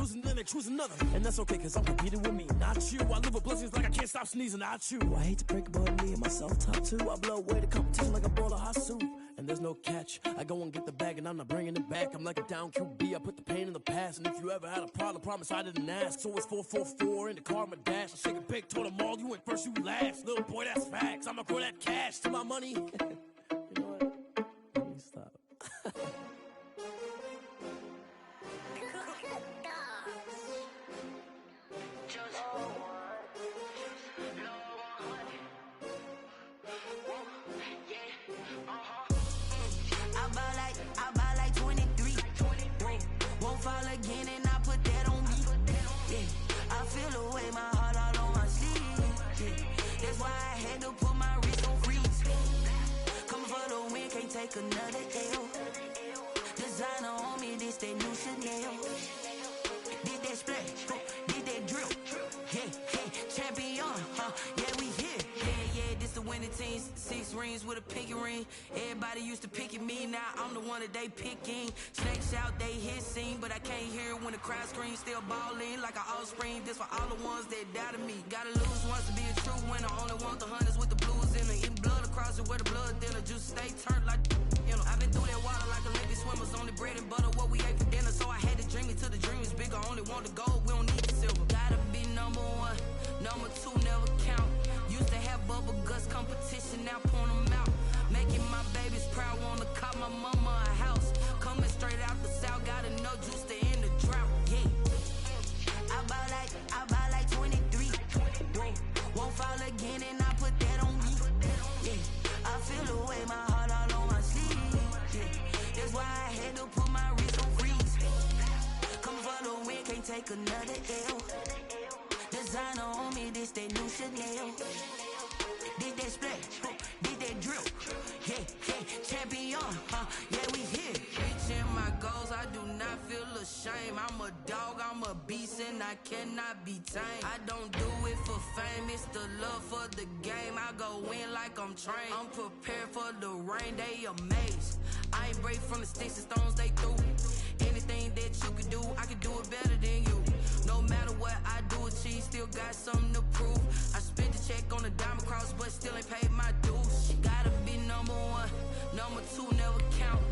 losing, then they choose another. And that's okay, cause I'm competing with me, not you. I live with blessings like I can't stop sneezing, not you. I hate to break it, but me and myself top two. I blow away the competition like a bowl of hot soup. And there's no catch. I go and get the bag and I'm not bringing it back. I'm like a down QB, I put the pain in the past. And if you ever had a problem, promise I didn't ask. So it's 444 in the car, my dash. I shake a big, told them all, you went first, you last. Little boy, that's facts. I'ma grow that cash to my money. You know what? Let me stop. I buy like 23. Won't fall again and I put that on me. Yeah, I feel away my heart all on my sleeve. Yeah, that's why I had to put my wrist on freeze. Coming for the win, can't take another L. Designer on me, this that new Chanel. Did that splash, did that drip. Yeah, champion, yeah, we here. Yeah, this the winning team. 6 rings with a pinky ring. Everybody used to picking me, now I'm the one that they picking. Snakes out, they hit scene, but I can't hear when the crowd screams. Still balling like an offspring. This for all the ones that doubted me. Gotta lose once to be a true winner. Only want the hunters with the blues in it. Eating blood across it where the blood thinner. Just stay turned like, you know. I've been through that water like Olympic swimmers. Only bread and butter, what we ate for dinner. So I had to dream it till the dream is bigger. Only want the gold, we don't need the silver. Gotta be number 1, number 2 never count. Used to have bubble guts competition, now point them out. Making my babies proud, wanna call my mama a house. Coming straight out the south, got enough juice to end the drought. Yeah, I buy like 23. Won't fall again and I put that on me. Yeah, I feel away my heart all on my sleeve. Yeah, that's why I had to put my wrist on freeze. Coming for the win, can't take another L. Designer on me, this that new Chanel. Did that splash, did that drip. Yeah, champion, yeah, we here. Reaching my goals, I do not feel ashamed. I'm a dog, I'm a beast, and I cannot be tamed. I don't do it for fame, it's the love for the game. I go in like I'm trained. I'm prepared for the rain, they amazed. I ain't break from the sticks and stones they threw. Anything that you can do, I can do it better than you. No matter what I do, achieve, still got something to prove. I spent the check on the diamond cross, but still ain't paid my dues. Gotta be number 1, number 2 never count.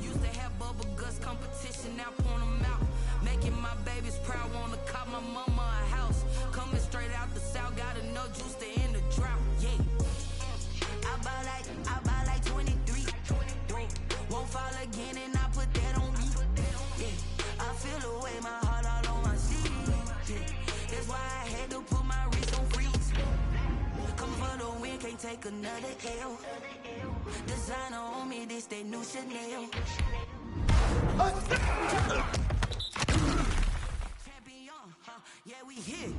Used to have bubble guts competition, now point them out. Making my babies proud, wanna call my mama a house. Coming straight out the south, got enough juice to end the drought. Yeah, I buy like 23. Won't fall again and I put that on me. Yeah, I feel away my heart all on my sleeve. Yeah, that's why I had to put my wrist on freeze. Coming for the win, can't take another L. Designer on me, this that new Chanel. Champion, yeah, we here.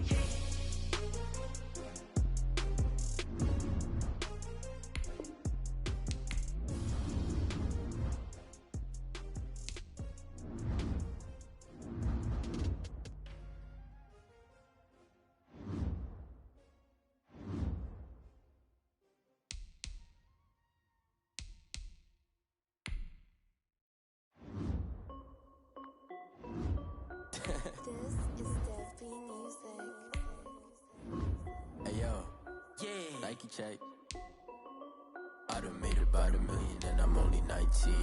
Nike check. I done made about $1 million and I'm only 19.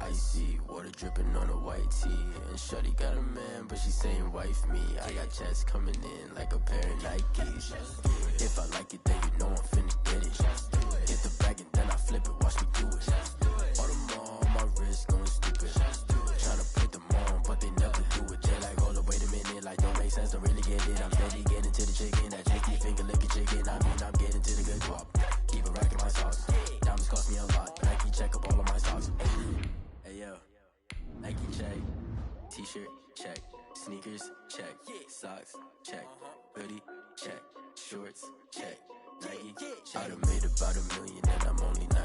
Icy water dripping on a white tee. And shorty got a man, but she saying wife me. I got checks coming in like a pair of Nikes. If I like it, then you know I'm finna get it. Get the bag and then I flip it, watch me do it. All them on my wrist going stupid. Tryna put them on, but they never do it. They like, hold up, wait a minute, like don't make sense, don't really get it. I'm steady getting to the chicken, that tricky finger licking chicken. I mean, I'm getting to the good guap. Keep a rack in my sauce. Diamonds cost me a lot. Nike check up all of my stocks. Hey yo, Nike check. T-shirt check. Sneakers check. Socks check. Hoodie check. Shorts check. Nike I done made about $1 million and I'm only 19.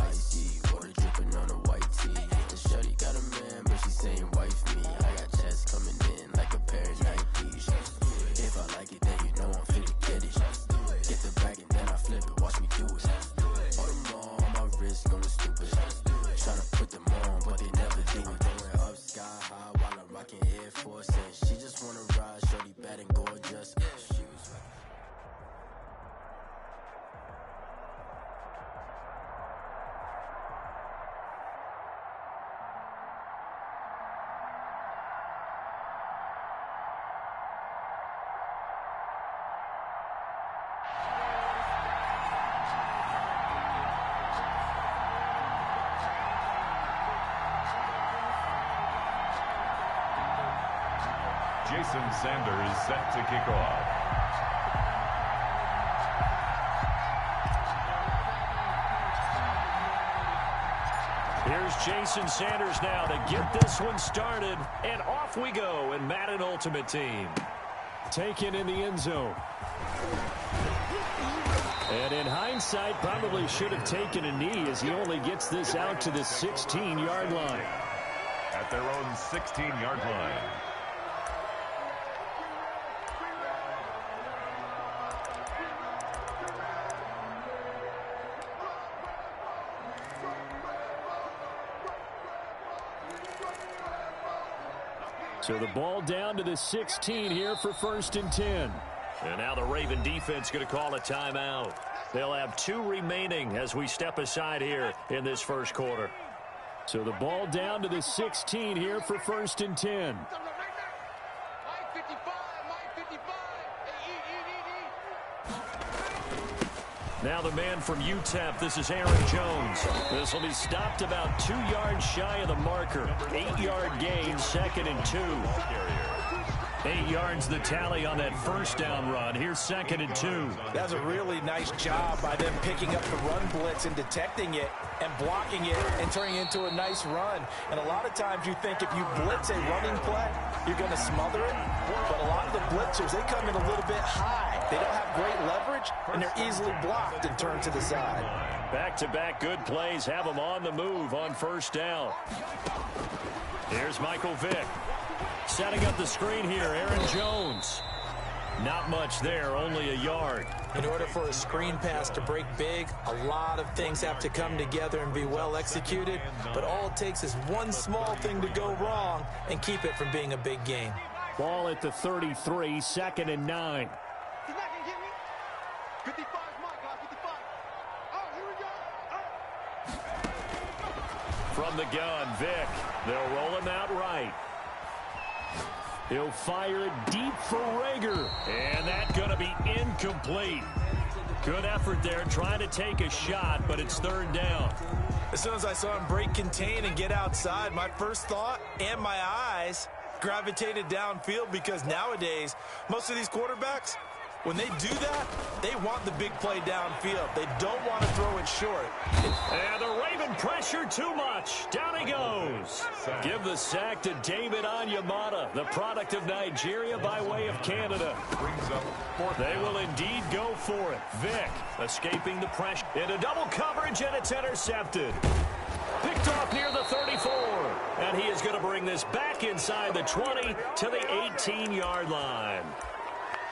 Icy water dripping on a white tee. And shorty got a man, but she saying wife me. I got checks coming in like a pair of Nikes. If I like it, then you know I'm finna get it. Get the bag and then I flip it, watch me do it. All them on my wrist going stupid. Jason Sanders set to kick off. Here's Jason Sanders now to get this one started, and off we go in Madden Ultimate Team. Taken in the end zone. And in hindsight, probably should have taken a knee as he only gets this out to the 16-yard line. At their own 16-yard line. So the ball down to the 16 here for 1st and 10. And now the Raven defense going to call a timeout. They'll have 2 remaining as we step aside here in this first quarter. So the ball down to the 16 here for 1st and 10. Now the man from UTEP, this is Aaron Jones. This will be stopped about 2 yards shy of the marker. 8-yard gain, 2nd and 2. 8 yards the tally on that first down run. Here's 2nd and 2. That's a really nice job by them picking up the run blitz and detecting it and blocking it and turning it into a nice run. And a lot of times you think if you blitz a running play, you're going to smother it. But a lot of the blitzers, they come in a little bit high. They don't have great leverage, and they're easily blocked and turned to the side. Back-to-back good plays have them on the move on first down. Here's Michael Vick. Setting up the screen here, Aaron Jones. Not much there, only a yard. In order for a screen pass to break big, a lot of things have to come together and be well executed. But all it takes is one small thing to go wrong and keep it from being a big game. Ball at the 33, 2nd and 9. He's not going to get me. 55 is my guy, 55. Oh, here we go. From the gun, Vick. They'll roll him out right. He'll fire it deep for Rager. And that's going to be incomplete. Good effort there trying to take a shot, but it's 3rd down. As soon as I saw him break contain and get outside, my first thought and my eyes gravitated downfield, because nowadays, most of these quarterbacks, when they do that, they want the big play downfield. They don't want to throw it short. And the Raven pressure too much. Down he goes. Give the sack to David Onyemata, the product of Nigeria by way of Canada. They will indeed go for it. Vick escaping the pressure into double coverage, and it's intercepted. Picked off near the 34. And he is going to bring this back inside the 20 to the 18-yard line.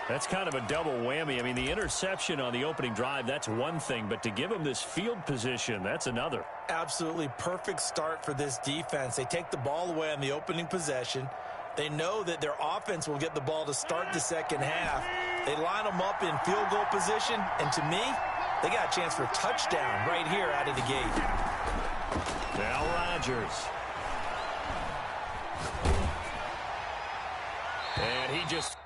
That's kind of a double whammy. I mean, the interception on the opening drive, that's one thing, but to give him this field position, that's another. Absolutely perfect start for this defense. They take the ball away on the opening possession. They know that their offense will get the ball to start the second half. They line them up in field goal position, and to me, they got a chance for a touchdown right here out of the gate. Now Rodgers. And he just...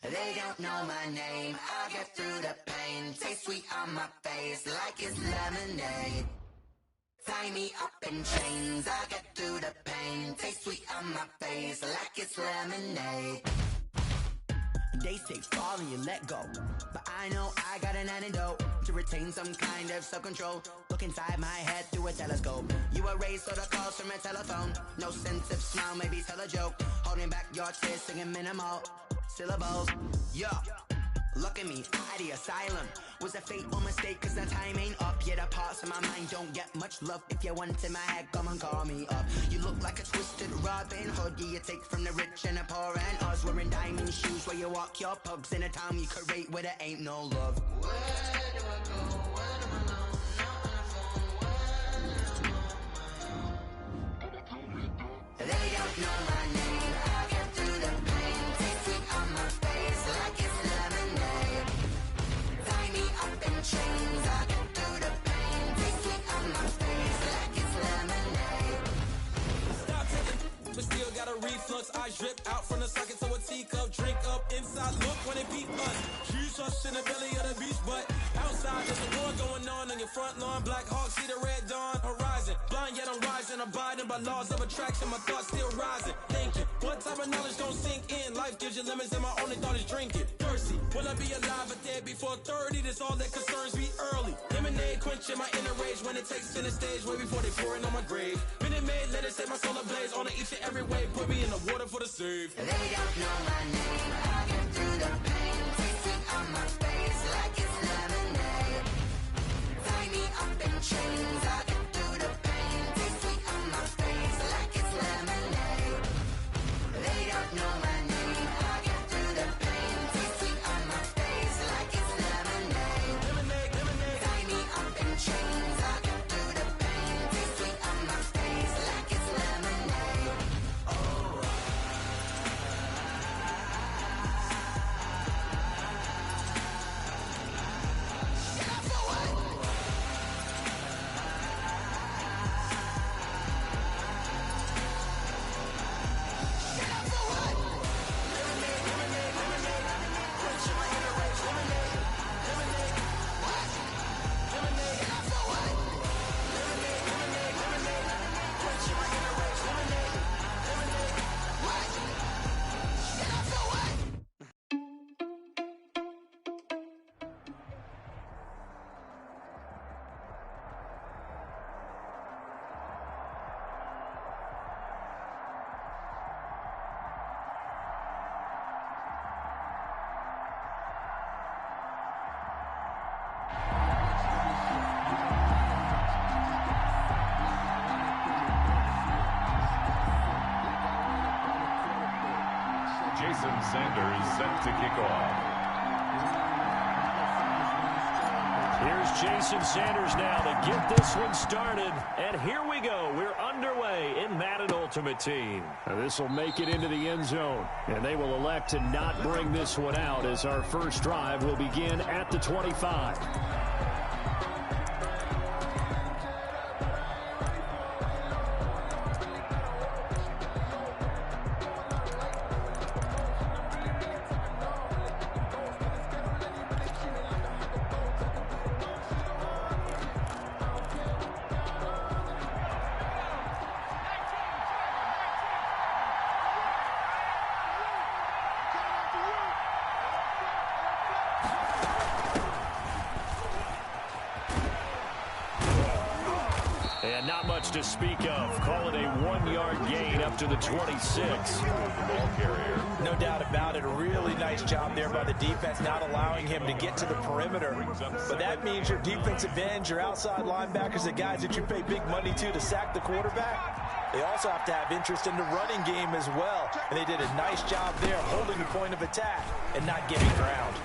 They don't know my name, I get through the pain. Taste sweet on my face like it's lemonade. Tie me up in chains, I get through the pain. Taste sweet on my face like it's lemonade. They say fall and you let go, but I know I got an antidote to retain some kind of self-control. Look inside my head through a telescope. You were raised so the calls from a telephone. No sense of smile, maybe tell a joke. Holding back your tears, singing minimal syllables. Yo, look at me, out of the asylum. Was a fate or mistake, cause the time ain't up. Yet the parts of my mind don't get much love. If you want in my head, come and call me up. You look like a twisted Robin Hood. Yeah, you take from the rich and the poor and us. Wearing diamond shoes where you walk your pugs in a town you create where there ain't no love. Where do I go? Where am I alone? Not on the phone. Where? They don't know my name. I get through the pain. Taste sweet on my face like it's lemonade. Tie me up in chains. I get through the pain. Taste sweet on my face like it's lemonade. Stop taking, but still got a reflux. I drip out from the socket to a teacup. Drink up inside. Look when they beat us. Huge us in the belly of the beast, but outside. outside, there's a war going on your front lawn. Black Hawk, see the red dawn horizon. Blind yet I'm rising, abiding by laws of attraction. My thoughts still rising, thinking, what type of knowledge don't sink in? Life gives you limits and my only thought is drinking. Thirsty, will I be alive or dead before 30? That's all that concerns me early. Lemonade quenching my inner rage when it takes center stage way before they pour it on my grave. Minute Maid, let it set my soul ablaze on each and every way. Put me in the water for the save. They don't know my name. I get through the pain, tasting on my face like it's lemonade. Tie me up in chains. I get through the pain, tasting on my face like it's lemonade. They don't know my name. I get through the pain, tasting on my face like it's lemonade. Lemonade, lemonade. Tie me up in chains. I get through the pain, tasting on my face like it's lemonade. Jason Sanders set to kick off. Here's Jason Sanders now to get this one started. And here we go. We're underway in Madden Ultimate Team. This will make it into the end zone. And they will elect to not bring this one out as our first drive will begin at the 25. And not much to speak of. Call it a 1-yard gain up to the 26. Ball carrier. No doubt about it. A really nice job there by the defense, not allowing him to get to the perimeter. But that means your defensive ends, your outside linebackers, the guys that you pay big money to sack the quarterback, they also have to have interest in the running game as well. And they did a nice job there holding the point of attack and not getting ground.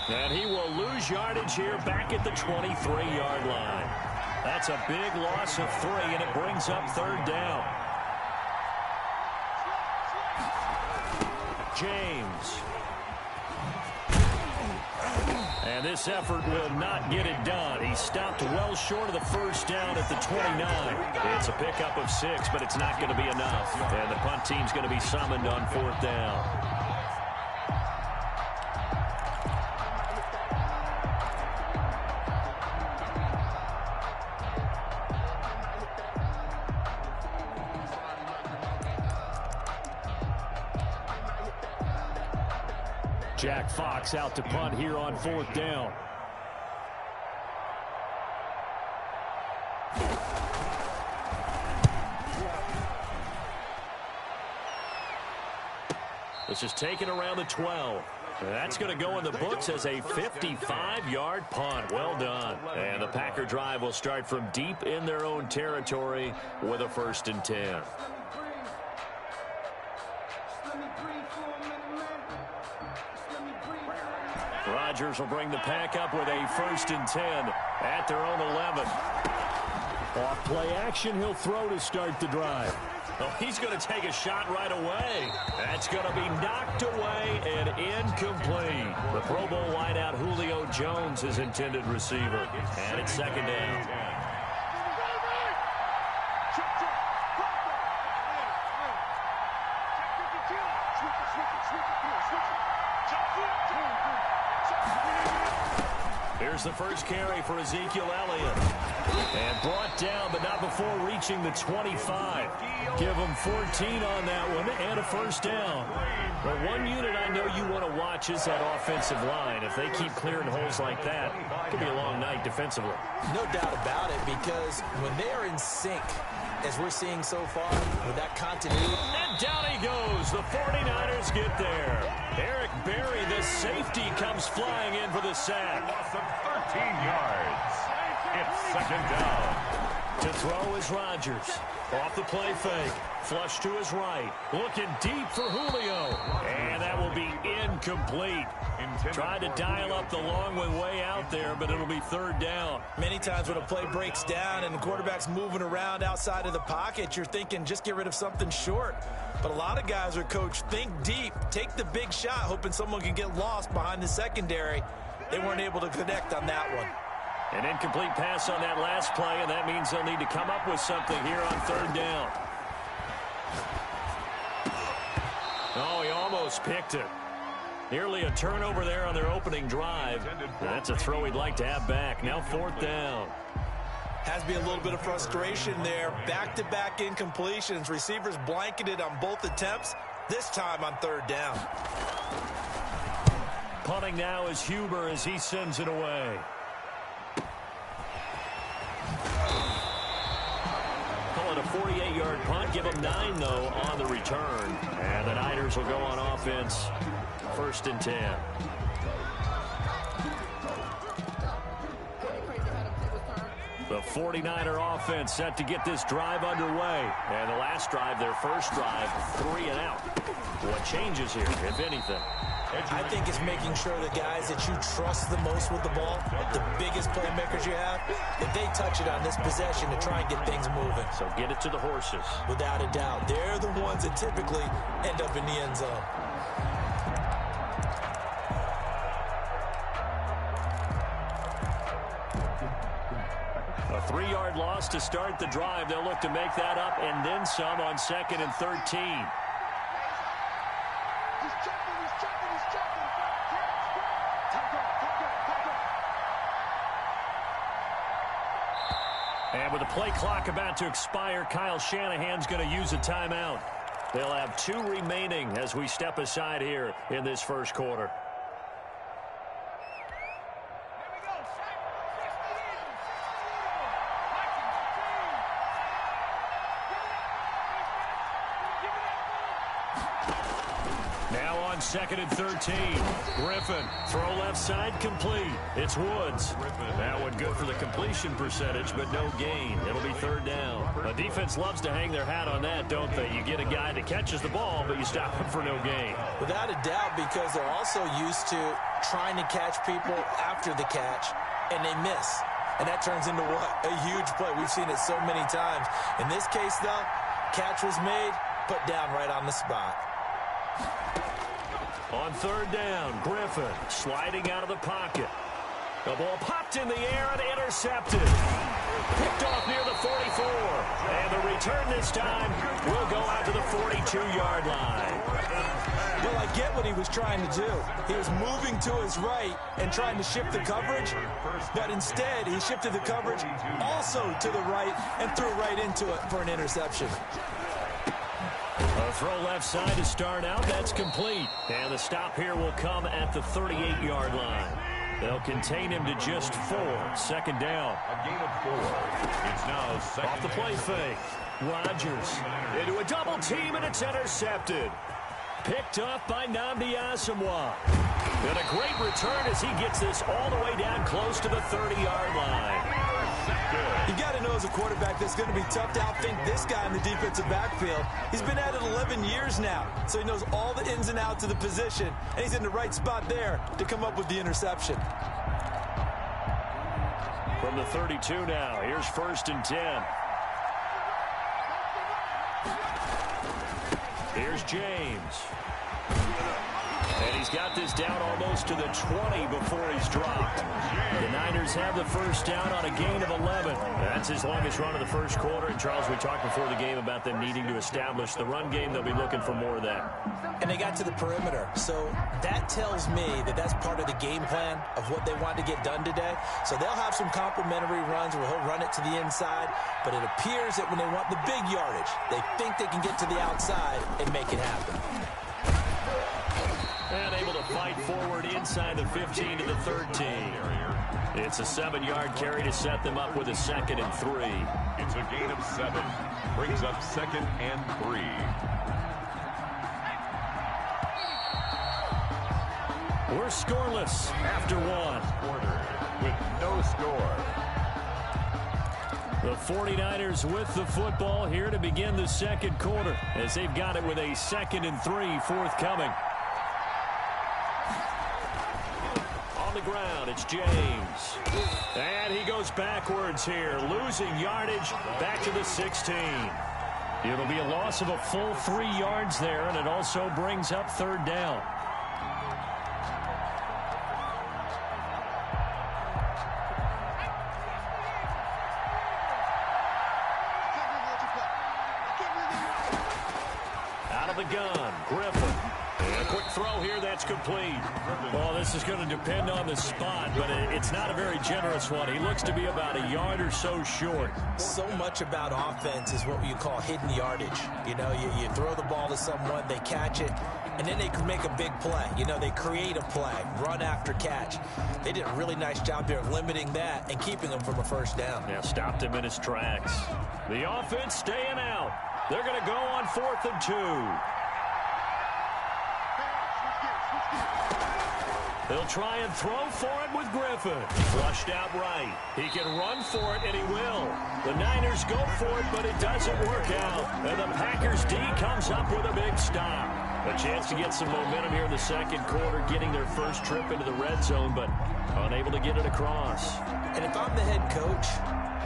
And he will lose yardage here back at the 23-yard line. That's a big loss of 3, and it brings up third down. James. And this effort will not get it done. He stopped well short of the first down at the 29. It's a pickup of 6, but it's not going to be enough. And the punt team's going to be summoned on fourth down. Jack Fox out to punt here on fourth down. This is taken around the 12. That's going to go in the books as a 55-yard punt. Well done. And the Packer drive will start from deep in their own territory with a 1st and 10. Rodgers will bring the pack up with a 1st and 10 at their own 11. Off play action, he'll throw to start the drive. Oh, he's going to take a shot right away. That's going to be knocked away and incomplete. The Pro Bowl wideout Julio Jones is intended receiver. And it's 2nd down. There's the first carry for Ezekiel Elliott. And brought down, but not before reaching the 25. Give him 14 on that one and a first down. But one unit I know you want to watch is that offensive line. If they keep clearing holes like that, it could be a long night defensively. No doubt about it, because when they are in sync, as we're seeing so far, with that continuity. And down he goes. The 49ers get there. Eric Berry, the safety, comes flying in for the sack. Loss of 13 yards. It's second down. To throw is Rodgers. Off the play fake. Flush to his right. Looking deep for Julio. And that will be incomplete. Tried to dial up the long one way out there, but it'll be third down. Many times when a play breaks down and the quarterback's moving around outside of the pocket, you're thinking just get rid of something short. But a lot of guys are coached, think deep, take the big shot, hoping someone can get lost behind the secondary. They weren't able to connect on that one. An incomplete pass on that last play, and that means they'll need to come up with something here on third down. Oh, he almost picked it. Nearly a turnover there on their opening drive. That's a throw he'd like to have back. Now fourth down. Has to be a little bit of frustration there. Back-to-back incompletions. Receivers blanketed on both attempts, this time on third down. Punting now is Huber as he sends it away. Call it a 48-yard punt. Give them 9, though, on the return. And the Niners will go on offense. First and 10. The 49er offense set to get this drive underway. And the last drive, their first drive, 3 and out. What changes here, if anything? I think it's making sure the guys that you trust the most with the ball, the biggest playmakers you have, that they touch it on this possession to try and get things moving. So get it to the horses. Without a doubt. They're the ones that typically end up in the end zone. A 3-yard loss to start the drive. They'll look to make that up and then some on 2nd and 13. And with the play clock about to expire, Kyle Shanahan's going to use a timeout. They'll have 2 remaining as we step aside here in this first quarter. Now on 2nd and 13. Griffin, throw left side, complete. It's Woods. That one good for the completion percentage, but no gain. It'll be third down. The defense loves to hang their hat on that, don't they? You get a guy that catches the ball, but you stop him for no gain. Without a doubt, because they're also used to trying to catch people after the catch, and they miss. And that turns into what? A huge play. We've seen it so many times. In this case, though, catch was made, put down right on the spot. On third down, Griffin sliding out of the pocket. The ball popped in the air and intercepted. Picked off near the 44. And the return this time will go out to the 42-yard line. Well, I get what he was trying to do. He was moving to his right and trying to shift the coverage, but instead he shifted the coverage also to the right and threw right into it for an interception. A throw left side to start out. That's complete. And the stop here will come at the 38-yard line. They'll contain him to just 4. Second down. A gain of 4. It's now second. Off the play fake. Rodgers into a double team, and it's intercepted. Picked off by Nnamdi Asomugha. And a great return as he gets this all the way down close to the 30-yard line. You got to know as a quarterback that's going to be tough to outthink this guy in the defensive backfield. He's been at it 11 years now, so he knows all the ins and outs of the position, and he's in the right spot there to come up with the interception. From the 32 now, here's 1st and 10. Here's James. And he He's got this down almost to the 20 before he's dropped. The Niners have the first down on a gain of 11. That's his longest run of the first quarter. And, Charles, we talked before the game about them needing to establish the run game. They'll be looking for more of that. And they got to the perimeter. So that tells me that that's part of the game plan of what they want to get done today. So they'll have some complementary runs where he'll run it to the inside. But it appears that when they want the big yardage, they think they can get to the outside and make it happen. And able to fight forward inside the 15 to the 13. It's a 7-yard carry to set them up with a 2nd and 3. It's a gain of 7. Brings up 2nd and 3. We're scoreless after 1. Quarter with no score. The 49ers with the football here to begin the second quarter as they've got it with a 2nd and 3 forthcoming. On the ground, it's James. And he goes backwards here, losing yardage back to the 16. It'll be a loss of a full 3 yards there, and it also brings up 3rd down. The gun, Griffin. And a quick throw here, that's complete. Well, this is going to depend on the spot, but it's not a very generous one. He looks to be about a yard or so short. So much about offense is what you call hidden yardage. You know, you throw the ball to someone, they catch it, and then they can make a big play. You know, they create a play, run after catch. They did a really nice job there of limiting that and keeping them from a first down. Yeah, stopped him in his tracks. The offense staying out. They're going to go on 4th and 2. They'll try and throw for it with Griffin. Flushed out right. He can run for it, and he will. The Niners go for it, but it doesn't work out. And the Packers D comes up with a big stop. A chance to get some momentum here in the second quarter, getting their first trip into the red zone, but unable to get it across. And if I'm the head coach,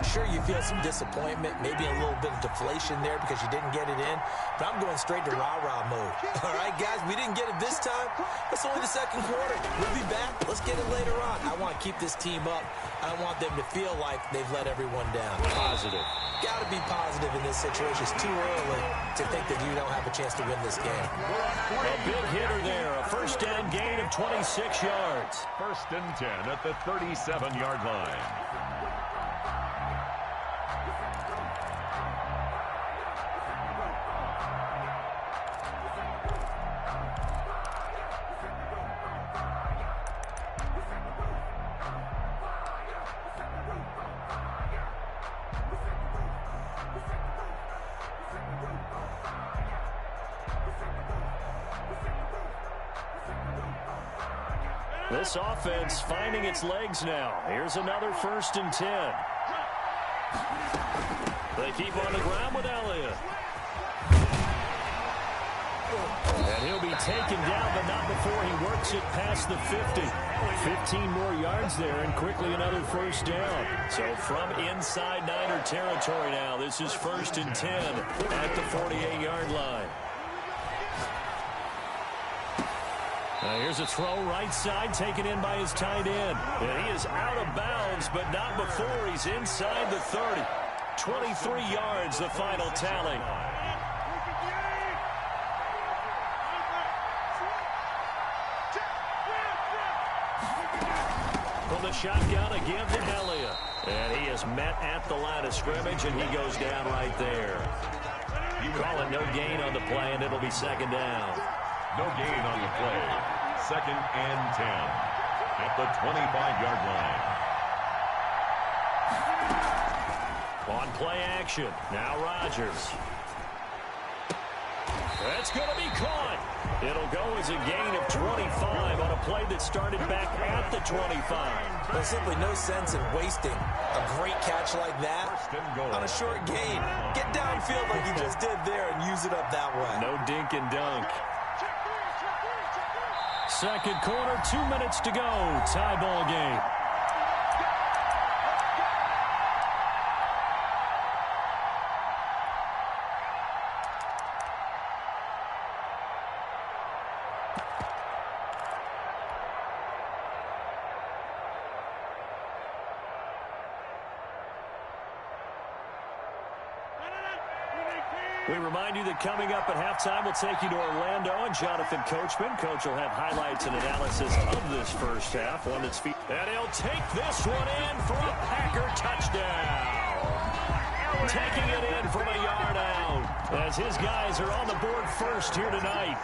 sure, you feel some disappointment, maybe a little bit of deflation there because you didn't get it in, but I'm going straight to rah-rah mode. All right, guys, we didn't get it this time. It's only the second quarter. We'll be back. Let's get it later on. I want to keep this team up. I want them to feel like they've let everyone down. Positive. Got to be positive in this situation. It's too early to think that you don't have a chance to win this game. A big hitter there. A first down gain of 26 yards. 1st and 10 at the 37-yard line. This offense finding its legs now. Here's another 1st and 10. They keep on the ground with Elliott. And he'll be taken down, but not before he works it past the 50. 15 more yards there, and quickly another 1st down. So from inside Niner territory now, this is 1st and 10 at the 48-yard line. Here's a throw right side, taken in by his tight end. And he is out of bounds, but not before he's inside the 30. 23 yards, the final tally. From the shotgun again to Elliott. And he is met at the line of scrimmage, and he goes down right there. You call it no gain on the play, and it'll be 2nd down. No gain on the play. 2nd and 10 at the 25-yard line. On play action. Now Rodgers. That's going to be caught. It'll go as a gain of 25 on a play that started back at the 25. There's simply no sense in wasting a great catch like that on a short gain. Get downfield like you just did there and use it up that way. No dink and dunk. Second quarter, 2 minutes to go. Tie ball game. We remind you that coming up at halftime, we'll take you to Orlando and Jonathan Coachman. Coach will have highlights and analysis of this first half. And he'll take this one in for a Packer touchdown. Taking it in from a yard out as his guys are on the board first here tonight.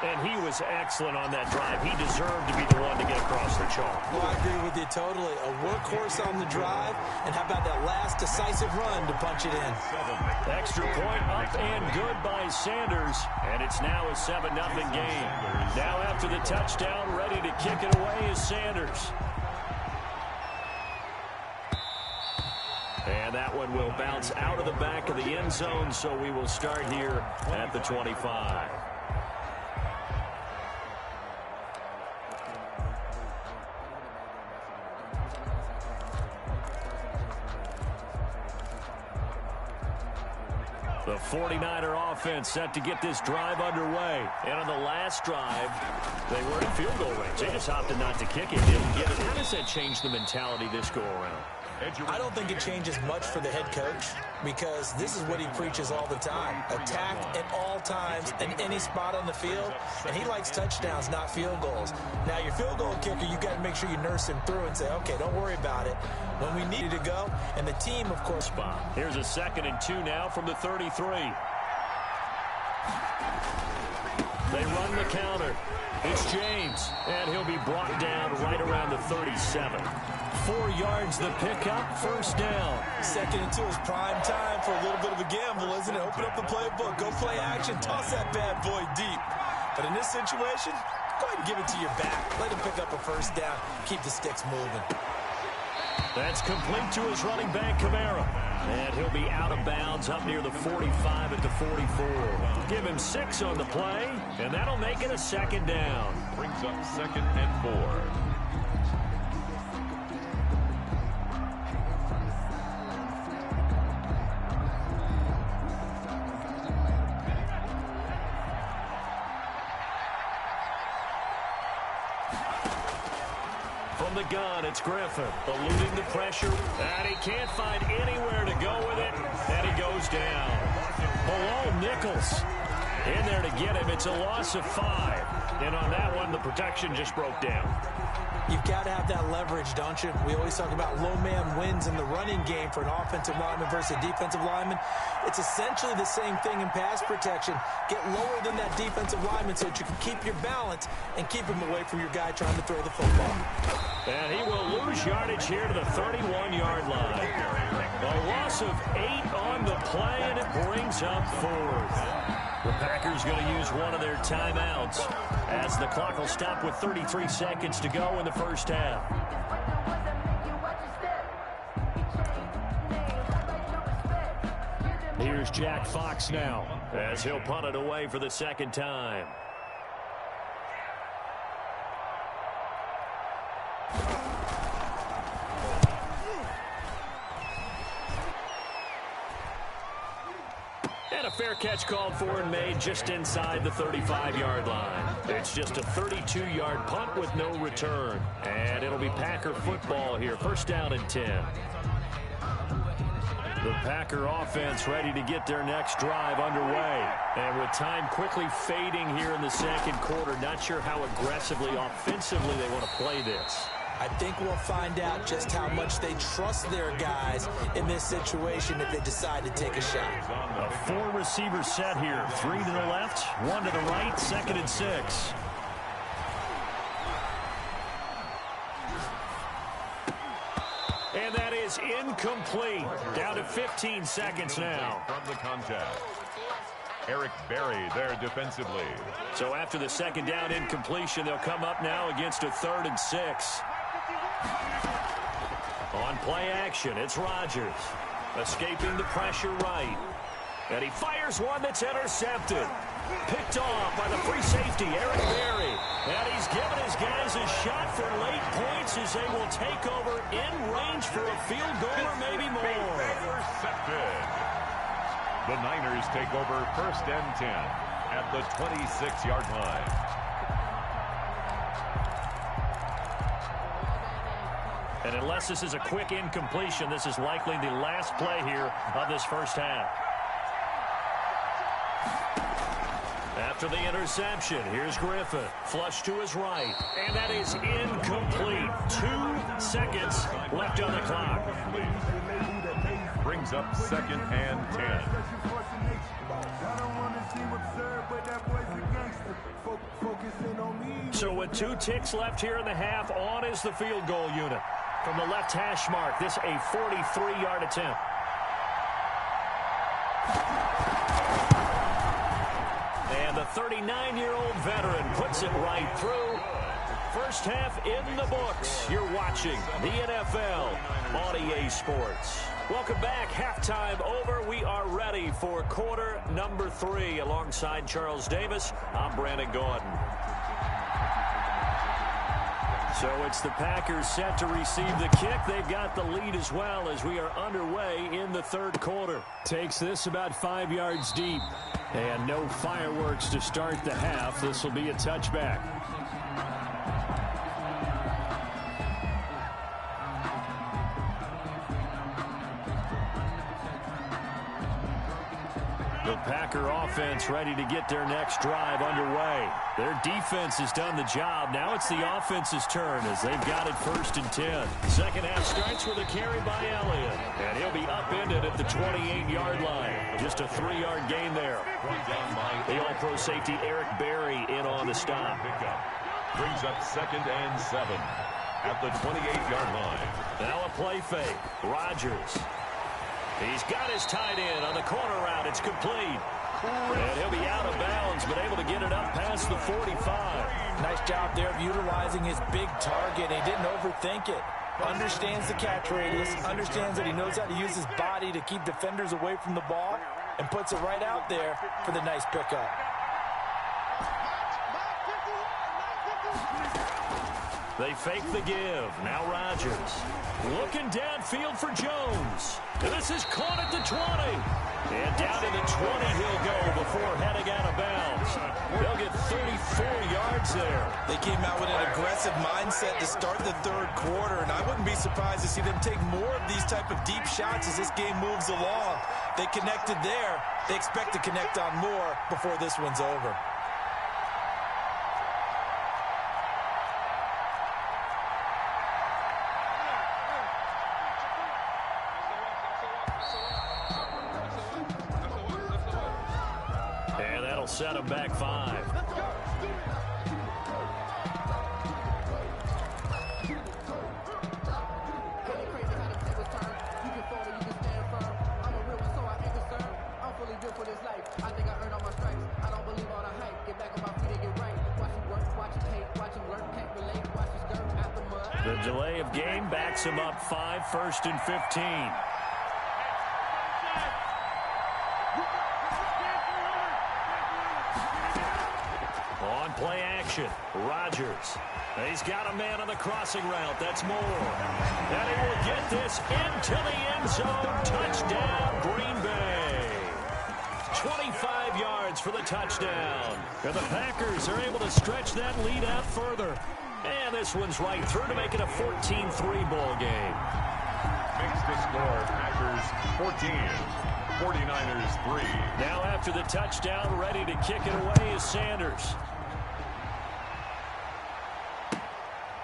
And he was excellent on that drive. He deserved to be the one to get across the chalk. Well, I agree with you totally. A workhorse on the drive, and how about that last decisive run to punch it in? Extra point up and good by Sanders, and it's now a 7-0 game. Now after the touchdown, ready to kick it away is Sanders. And that one will bounce out of the back of the end zone, so we will start here at the 25. The 49er offense set to get this drive underway. And on the last drive, they were in field goal range. They just opted not to kick it. Didn't get it. How does that change the mentality this go around? I don't think it changes much for the head coach, because this is what he preaches all the time. Attack at all times in any spot on the field, and he likes touchdowns, not field goals. Now, your field goal kicker, you got to make sure you nurse him through and say, okay, don't worry about it when we needed to go. And the team, of course. Here's a 2nd and 2 now from the 33. They run the counter. It's James, and he'll be brought down right around the 37. 4 yards the pickup, first down. 2nd and 2 is prime time for a little bit of a gamble, isn't it? Open up the playbook, go play action, toss that bad boy deep. But in this situation, go ahead and give it to your back. Let him pick up a first down, keep the sticks moving. That's complete to his running back, Kamara. And he'll be out of bounds up near the 45 at the 44. Give him 6 on the play, and that'll make it a 2nd down. Brings up 2nd and 4. From the gun, it's Griffin, eluding the pressure, and he can't find anywhere to go with it, and he goes down. Malone Nichols in there to get him. It's a loss of 5, and on that one, the protection just broke down. You've got to have that leverage, don't you? We always talk about low man wins in the running game for an offensive lineman versus a defensive lineman. It's essentially the same thing in pass protection. Get lower than that defensive lineman so that you can keep your balance and keep him away from your guy trying to throw the football. And he will lose yardage here to the 31-yard line. A loss of 8 on the play, and it brings up 4th. The Packers going to use one of their timeouts as the clock will stop with 33 seconds to go in the first half. Here's Jack Fox now as he'll punt it away for the 2nd time. And a fair catch called for and made just inside the 35-yard line. It's just a 32-yard punt with no return. And it'll be Packer football here. First down and 10. The Packer offense ready to get their next drive underway. And with time quickly fading here in the 2nd quarter, not sure how aggressively, offensively they want to play this. I think we'll find out just how much they trust their guys in this situation if they decide to take a shot. A 4-receiver set here. 3 to the left, 1 to the right, 2nd and 6. And that is incomplete. Down to 15 seconds now. From the contact. Eric Berry there defensively. So after the 2nd down incompletion, they'll come up now against a 3rd and 6. On play action, it's Rodgers. Escaping the pressure right. And he fires one that's intercepted. Picked off by the free safety, Eric Berry. And he's given his guys a shot for late points as they will take over in range for a field goal or maybe more. Intercepted. The Niners take over 1st and 10 at the 26-yard line. And unless this is a quick incompletion, this is likely the last play here of this first half. After the interception, here's Griffin. Flush to his right. And that is incomplete. 2 seconds left on the clock. Brings up 2nd and 10. So with 2 ticks left here in the half, on is the field goal unit. From the left hash mark, this a 43-yard attempt. And the 39-year-old veteran puts it right through. First half in the books. You're watching the NFL on EA Sports. Welcome back. Halftime over. We are ready for quarter number 3. Alongside Charles Davis, I'm Brandon Gaudin. So it's the Packers set to receive the kick. They've got the lead as well as we are underway in the third quarter. Takes this about 5 yards deep. And no fireworks to start the half. This will be a touchback. The Packer offense ready to get their next drive underway. Their defense has done the job. Now it's the offense's turn as they've got it 1st and 10. Second half starts with a carry by Elliott. And he'll be upended at the 28-yard line. Just a 3-yard gain there. The All-Pro safety Eric Berry in on the stop. Brings up 2nd and 7 at the 28-yard line. Now a play fake. Rodgers. He's got his tight end on the corner route. It's complete. And he'll be out of bounds, but able to get it up past the 45. Nice job there of utilizing his big target. He didn't overthink it. Understands the catch radius. Understands that he knows how to use his body to keep defenders away from the ball. And puts it right out there for the nice pickup. They fake the give. Now Rodgers. Looking downfield for Jones. And this is caught at the 20. And down to the 20 he'll go before heading out of bounds. They'll get 34 yards there. They came out with an aggressive mindset to start the third quarter, and I wouldn't be surprised to see them take more of these type of deep shots as this game moves along. They connected there. They expect to connect on more before this one's over. Set him back 5. The delay of game backs him up 5, 1st and 15. Play action. Rodgers. He's got a man on the crossing route. That's Moore. And he will get this into the end zone. Touchdown, Green Bay. 25 yards for the touchdown. And the Packers are able to stretch that lead out further. And this one's right through to make it a 14-3 ball game. Makes the score Packers 14. 49ers 3. Now after the touchdown, ready to kick it away is Sanders.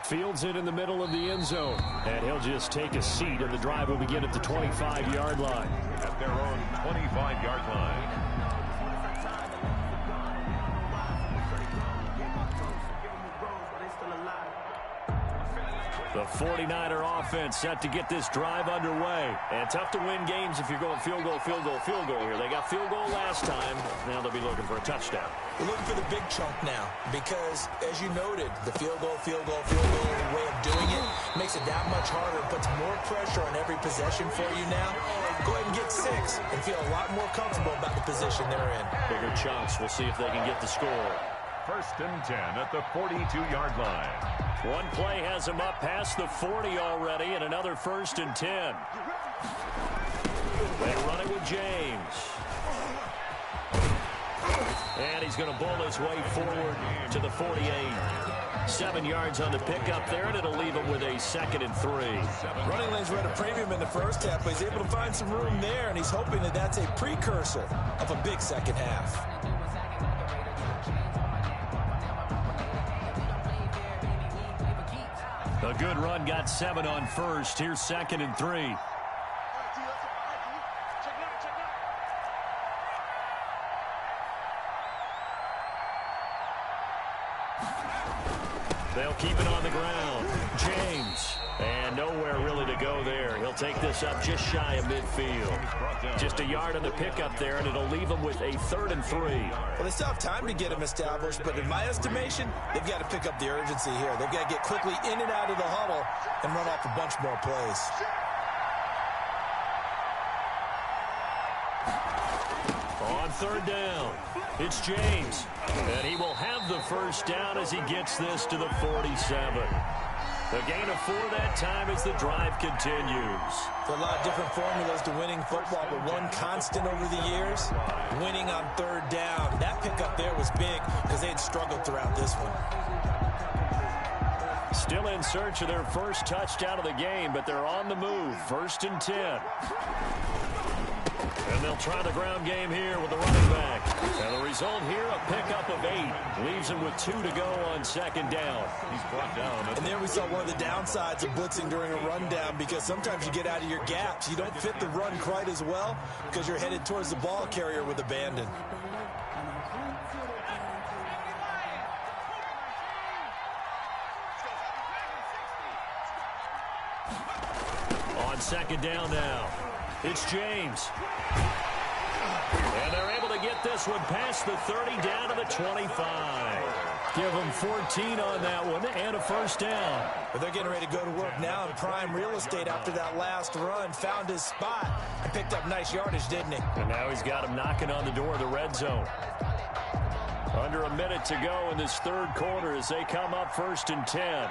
Fields it in the middle of the end zone. And he'll just take a seat, and the drive will begin at the 25-yard line. At their own 25-yard line. The 49er offense set to get this drive underway. And tough to win games if you're going field goal, field goal, field goal here. They got field goal last time. Now they'll be looking for a touchdown. We're looking for the big chunk now because, as you noted, the field goal way of doing it makes it that much harder, puts more pressure on every possession for you now. Go ahead and get 6 and feel a lot more comfortable about the position they're in. Bigger chunks. We'll see if they can get the score. 1st and 10 at the 42-yard line. One play has him up past the 40 already, and another 1st and 10. They run it with James. And he's going to bowl his way forward to the 48. 7 yards on the pickup there, and it'll leave him with a 2nd and 3. Running lanes were at a premium in the first half, but he's able to find some room there, and he's hoping that that's a precursor of a big second half. A good run, got 7 on first. Here's 2nd and 3. They'll keep it on the ground. James. And nowhere really to go there. He'll take this up just shy of midfield. Just a yard on the pickup there, and it'll leave him with a 3rd and 3. Well, they still have time to get him established, but in my estimation, they've got to pick up the urgency here. They've got to get quickly in and out of the huddle and run off a bunch more plays. On 3rd down, it's James. And he will have the 1st down as he gets this to the 47. A gain of 4 that time as the drive continues. There are a lot of different formulas to winning football, but one constant over the years, winning on 3rd down. That pickup there was big because they had struggled throughout this one. Still in search of their 1st touchdown of the game, but they're on the move. 1st and 10. And they'll try the ground game here with the running back. And the result here, a pickup of 8. Leaves him with 2 to go on 2nd down. He's brought down. And there we saw one of the downsides of blitzing during a rundown, because sometimes you get out of your gaps. You don't fit the run quite as well because you're headed towards the ball carrier with abandon. On 2nd down now, it's James. And they're able to get this one past the 30 down to the 25. Give them 14 on that one and a 1st down. But they're getting ready to go to work now in prime real estate after that last run. Found his spot and picked up nice yardage, didn't he? And now he's got him knocking on the door of the red zone. Under a minute to go in this 3rd quarter as they come up 1st and 10.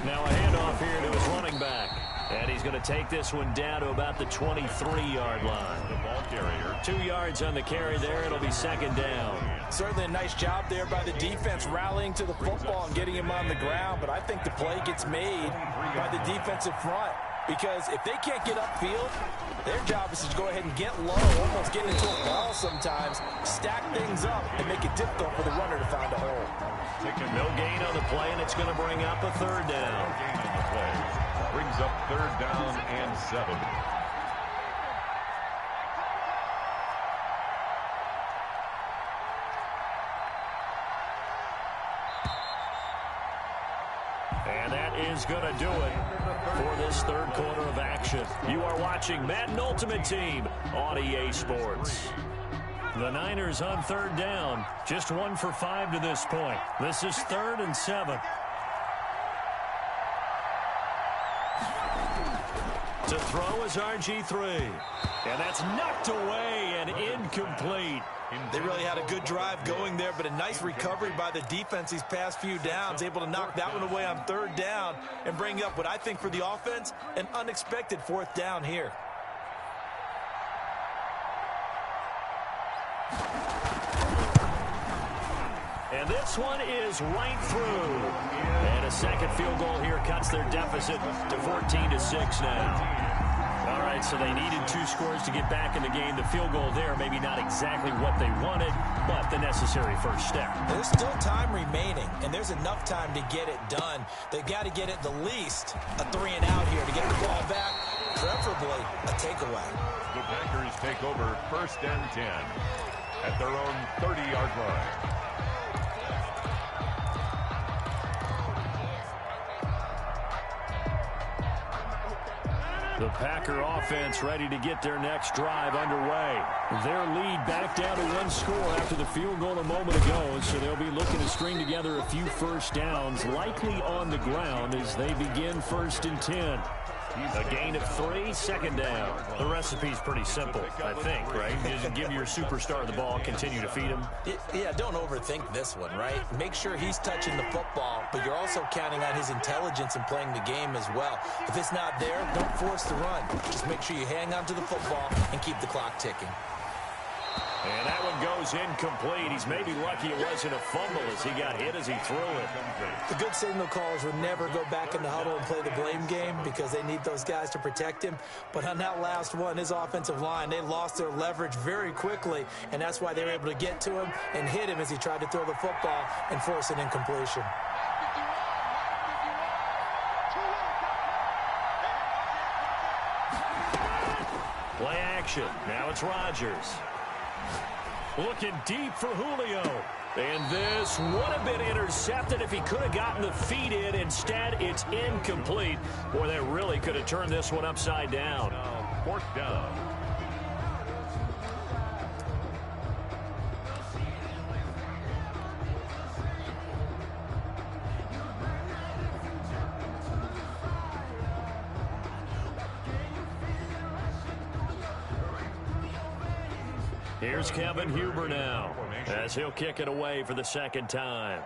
Now a handoff here to his running back. And he's going to take this one down to about the 23-yard line. The ball carrier. 2 yards on the carry there. It'll be 2nd down. Certainly a nice job there by the defense rallying to the football and getting him on the ground. But I think the play gets made by the defensive front. Because if they can't get upfield, their job is to go ahead and get low, almost get into a ball sometimes, stack things up, and make it difficult for the runner to find a hole. No gain on the play, and it's going to bring up a 3rd down. No gain on the play. Brings up 3rd down and 7. And that is going to do it for this 3rd quarter of action. You are watching Madden Ultimate Team on EA Sports. The Niners on 3rd down. Just 1 for 5 to this point. This is 3rd and 7. To throw is RG3. And that's knocked away and incomplete. They really had a good drive going there, but a nice recovery by the defense these past few downs, able to knock that one away on 3rd down and bring up what I think for the offense, an unexpected 4th down here. And this one is right through. And a 2nd field goal here cuts their deficit to 14-6 now. All right, so they needed 2 scores to get back in the game. The field goal there, maybe not exactly what they wanted, but the necessary 1st step. There's still time remaining, and there's enough time to get it done. They've got to get at the least a 3 and out here to get the ball back, preferably a takeaway. The Packers take over 1st and 10 at their own 30-yard line. The Packer offense ready to get their next drive underway. Their lead back down to 1 score after the field goal a moment ago, so they'll be looking to string together a few 1st downs, likely on the ground as they begin 1st and 10. A gain of 3, 2nd down. The recipe's pretty simple, I think, right? You just give your superstar the ball, continue to feed him. Yeah, don't overthink this one, right? Make sure he's touching the football, but you're also counting on his intelligence in playing the game as well. If it's not there, don't force the run. Just make sure you hang on to the football and keep the clock ticking. And that one goes incomplete. He's maybe lucky it wasn't a fumble as he got hit as he threw it. The good signal callers would never go back in the huddle and play the blame game because they need those guys to protect him. But on that last one, his offensive line, they lost their leverage very quickly, and that's why they were able to get to him and hit him as he tried to throw the football and force an incompletion. Play action. Now it's Rodgers. Looking deep for Julio. And this would have been intercepted if he could have gotten the feet in. Instead, it's incomplete. Boy, that really could have turned this one upside down. Fourth down. Here's Kevin Huber now as he'll kick it away for the second time.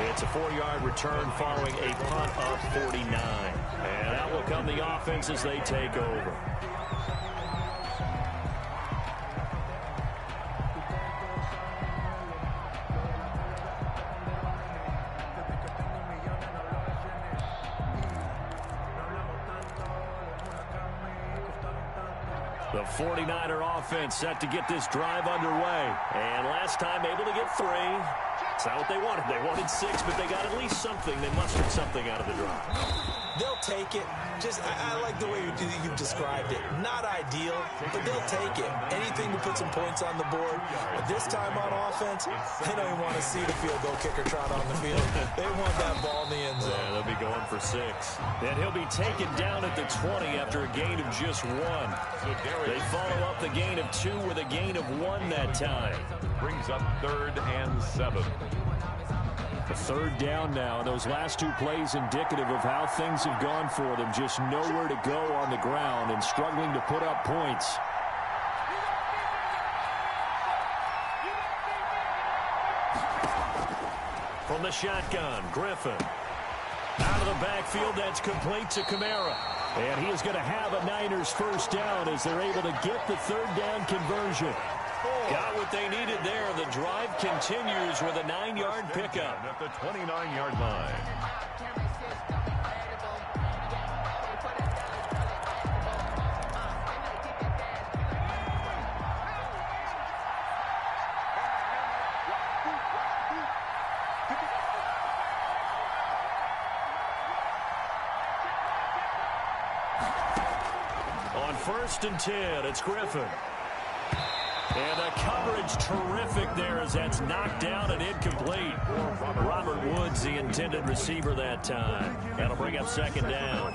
It's a 4-yard return following a punt of 49. And out will come the offense as they take over. The 49er offense set to get this drive underway. And last time able to get 3. It's not what they wanted. They wanted 6, but they got at least something. They mustered something out of the drive. They'll take it. I like the way you described it. Not ideal, but they'll take it. Anything to put some points on the board. But this time on offense, they don't even want to see the field goal kicker trot on the field. They want that ball in the end zone. Yeah, they'll be going for 6. And he'll be taken down at the 20 after a gain of just 1. They follow up the gain of 2 with a gain of 1 that time. Brings up 3rd and 7. The 3rd down now. Those last 2 plays indicative of how things have gone for them. Just nowhere to go on the ground and struggling to put up points. From the shotgun, Griffin. Out of the backfield, that's complete to Kamara. And he is going to have a Niners first down as they're able to get the 3rd down conversion. Got what they needed there. The drive continues with a 9-yard pickup. At the 29-yard line. On 1st and 10, it's Griffin. And the coverage terrific there as that's knocked down and incomplete. Robert Woods, the intended receiver that time. That'll bring up 2nd down.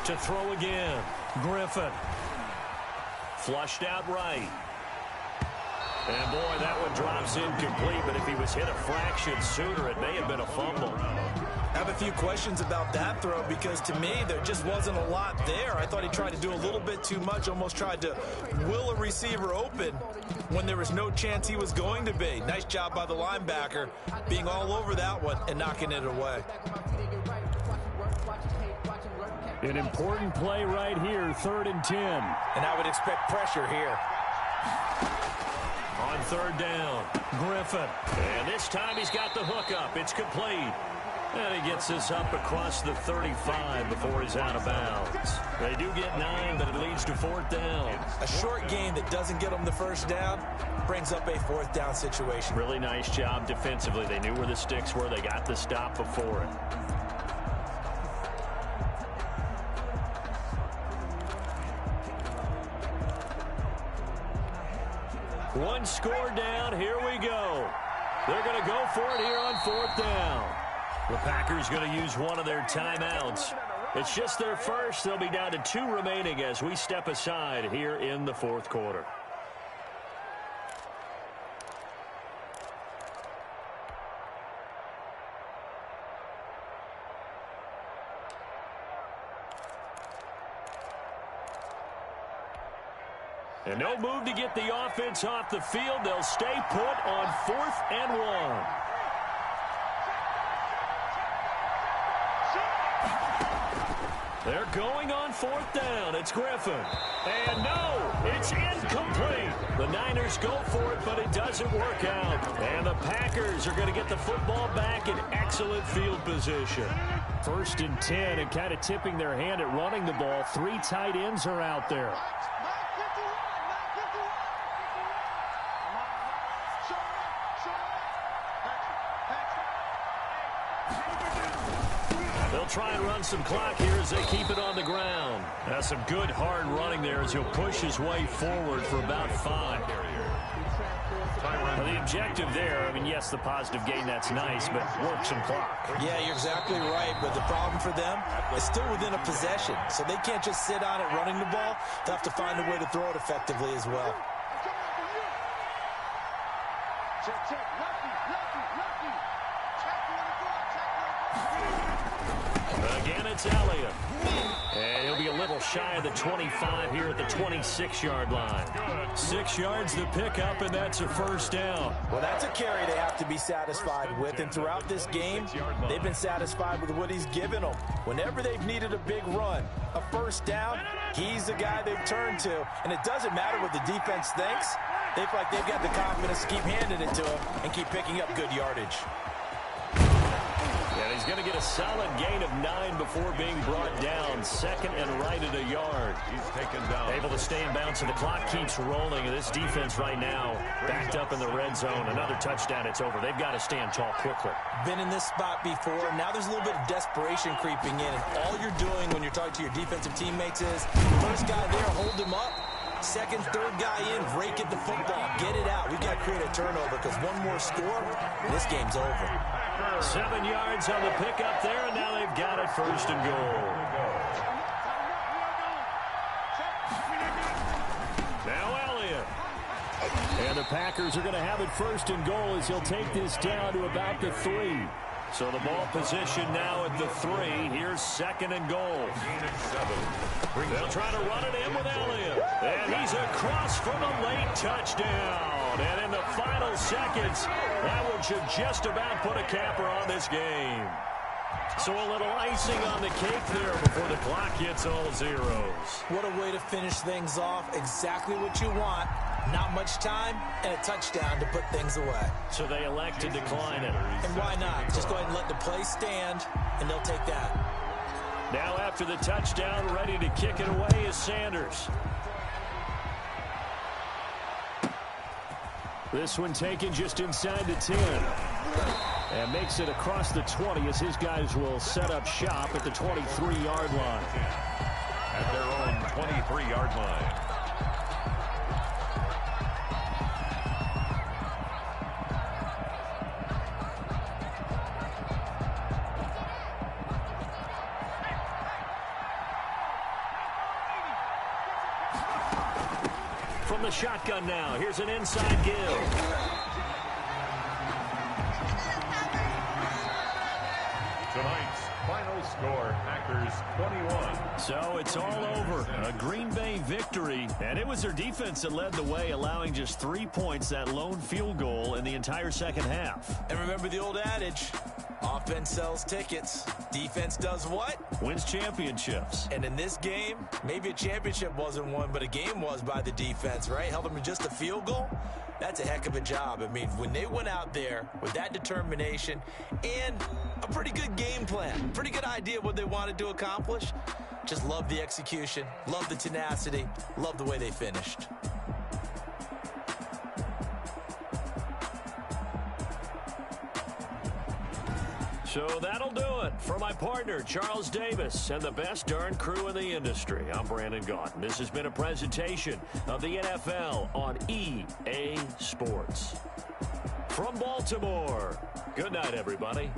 To throw again, Griffin. Flushed out right. And boy, that one drops incomplete, but if he was hit a fraction sooner, it may have been a fumble. I have a few questions about that throw because to me there just wasn't a lot there. I thought he tried to do a little bit too much, almost tried to will a receiver open when there was no chance he was going to be. Nice job by the linebacker being all over that one and knocking it away. An important play right here, 3rd and 10. And I would expect pressure here. On 3rd down, Griffin. And this time he's got the hook up. It's complete. And he gets this up across the 35 before he's out of bounds. They do get 9, but it leads to 4th down. A short gain that doesn't get them the first down brings up a 4th down situation. Really nice job defensively. They knew where the sticks were. They got the stop before it. One score down. Here we go. They're going to go for it here on 4th down. The Packers going to use one of their timeouts. It's just their first. They'll be down to 2 remaining as we step aside here in the fourth quarter. And no move to get the offense off the field. They'll stay put on 4th and 1. They're going on 4th down. It's Griffin. And no, it's incomplete. The Niners go for it, but it doesn't work out. And the Packers are going to get the football back in excellent field position. 1st and 10, and kind of tipping their hand at running the ball. 3 tight ends are out there. Try and run some clock here as they keep it on the ground. That's some good hard running there as he'll push his way forward for about 5. Well, the objective there, I mean, yes, the positive gain, that's nice, but work some clock. Yeah, you're exactly right, but the problem for them is still within a possession, so they can't just sit on it running the ball. They'll have to find a way to throw it effectively as well. Again, it's Elliott. And he'll be a little shy of the 25 here at the 26-yard line. 6 yards to pick up, and that's a 1st down. Well, that's a carry they have to be satisfied with, and throughout this game, they've been satisfied with what he's given them. Whenever they've needed a big run, a 1st down, he's the guy they've turned to. And it doesn't matter what the defense thinks. They feel like they've got the confidence to keep handing it to him and keep picking up good yardage. And he's going to get a solid gain of 9 before being brought down. 2nd and right at a yard. He's taken down. Able to stay in bounds, and the clock keeps rolling. And this defense right now backed up in the red zone. Another touchdown, it's over. They've got to stand tall quickly. Been in this spot before. Now there's a little bit of desperation creeping in. And all you're doing when you're talking to your defensive teammates is, first guy there, hold him up. 2nd, 3rd guy in, break at the football. Get it out. We've got to create a turnover because one more score, and this game's over. 7 yards on the pickup there, and now they've got it 1st and goal. Now Elliott. And the Packers are going to have it 1st and goal as he'll take this down to about the 3. So the ball position now at the 3. Here's 2nd and goal. They'll try to run it in with Elliott. And he's across for the late touchdown. And in the final seconds, that will just about put a capper on this game. So a little icing on the cake there before the clock hits all zeros. What a way to finish things off. Exactly what you want. Not much time and a touchdown to put things away. So they elect to decline it. And why not? Just go ahead and let the play stand, and they'll take that. Now after the touchdown, ready to kick it away is Sanders. This one taken just inside the 10. And makes it across the 20 as his guys will set up shop at the 23-yard line. At their own 23-yard line. From the shotgun now, here's an inside give. Tonight's final score, Packers 21. So it's all over. A Green Bay victory. And it was their defense that led the way, allowing just 3 points, that lone field goal in the entire second half. And remember the old adage, offense sells tickets. Defense does what? Wins championships. And in this game, maybe a championship wasn't won, but a game was by the defense, right? Held them to just a field goal. That's a heck of a job. I mean, when they went out there with that determination and a pretty good game plan, pretty good idea of what they wanted to accomplish, just love the execution, love the tenacity, love the way they finished. So that'll do it for my partner, Charles Davis, and the best darn crew in the industry. I'm Brandon Gaudin. This has been a presentation of the NFL on EA Sports. From Baltimore, good night, everybody.